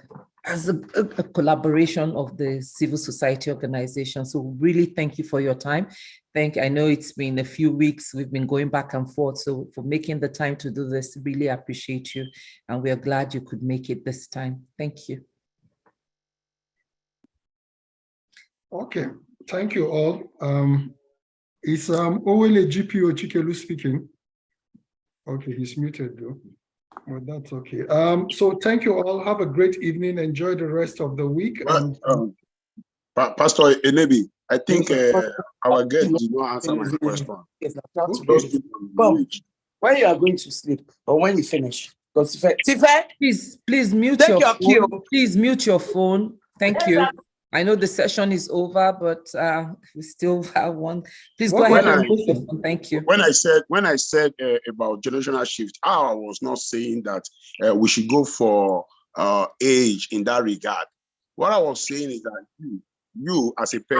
collaboration of the civil society organization. So really thank you for your time. I know it's been a few weeks, we've been going back and forth. So for making the time to do this, really appreciate you. And we are glad you could make it this time. Thank you. Okay, thank you all. It's Owele GPO Chikelu speaking. Okay, he's muted though. Well, that's okay. So thank you all. Have a great evening. Enjoy the rest of the week. Well, Pastor Enebi, I think our guest did not answer my question. Yes, Come, when you are going to sleep or when you finish. Please mute take your your cue. phone. Please mute your phone. Thank you. I know the session is over, but we still have one. Please go ahead and mute your phone. Thank you. When I said about generational shift, I was not saying that we should go for age in that regard. What I was saying is that you as a person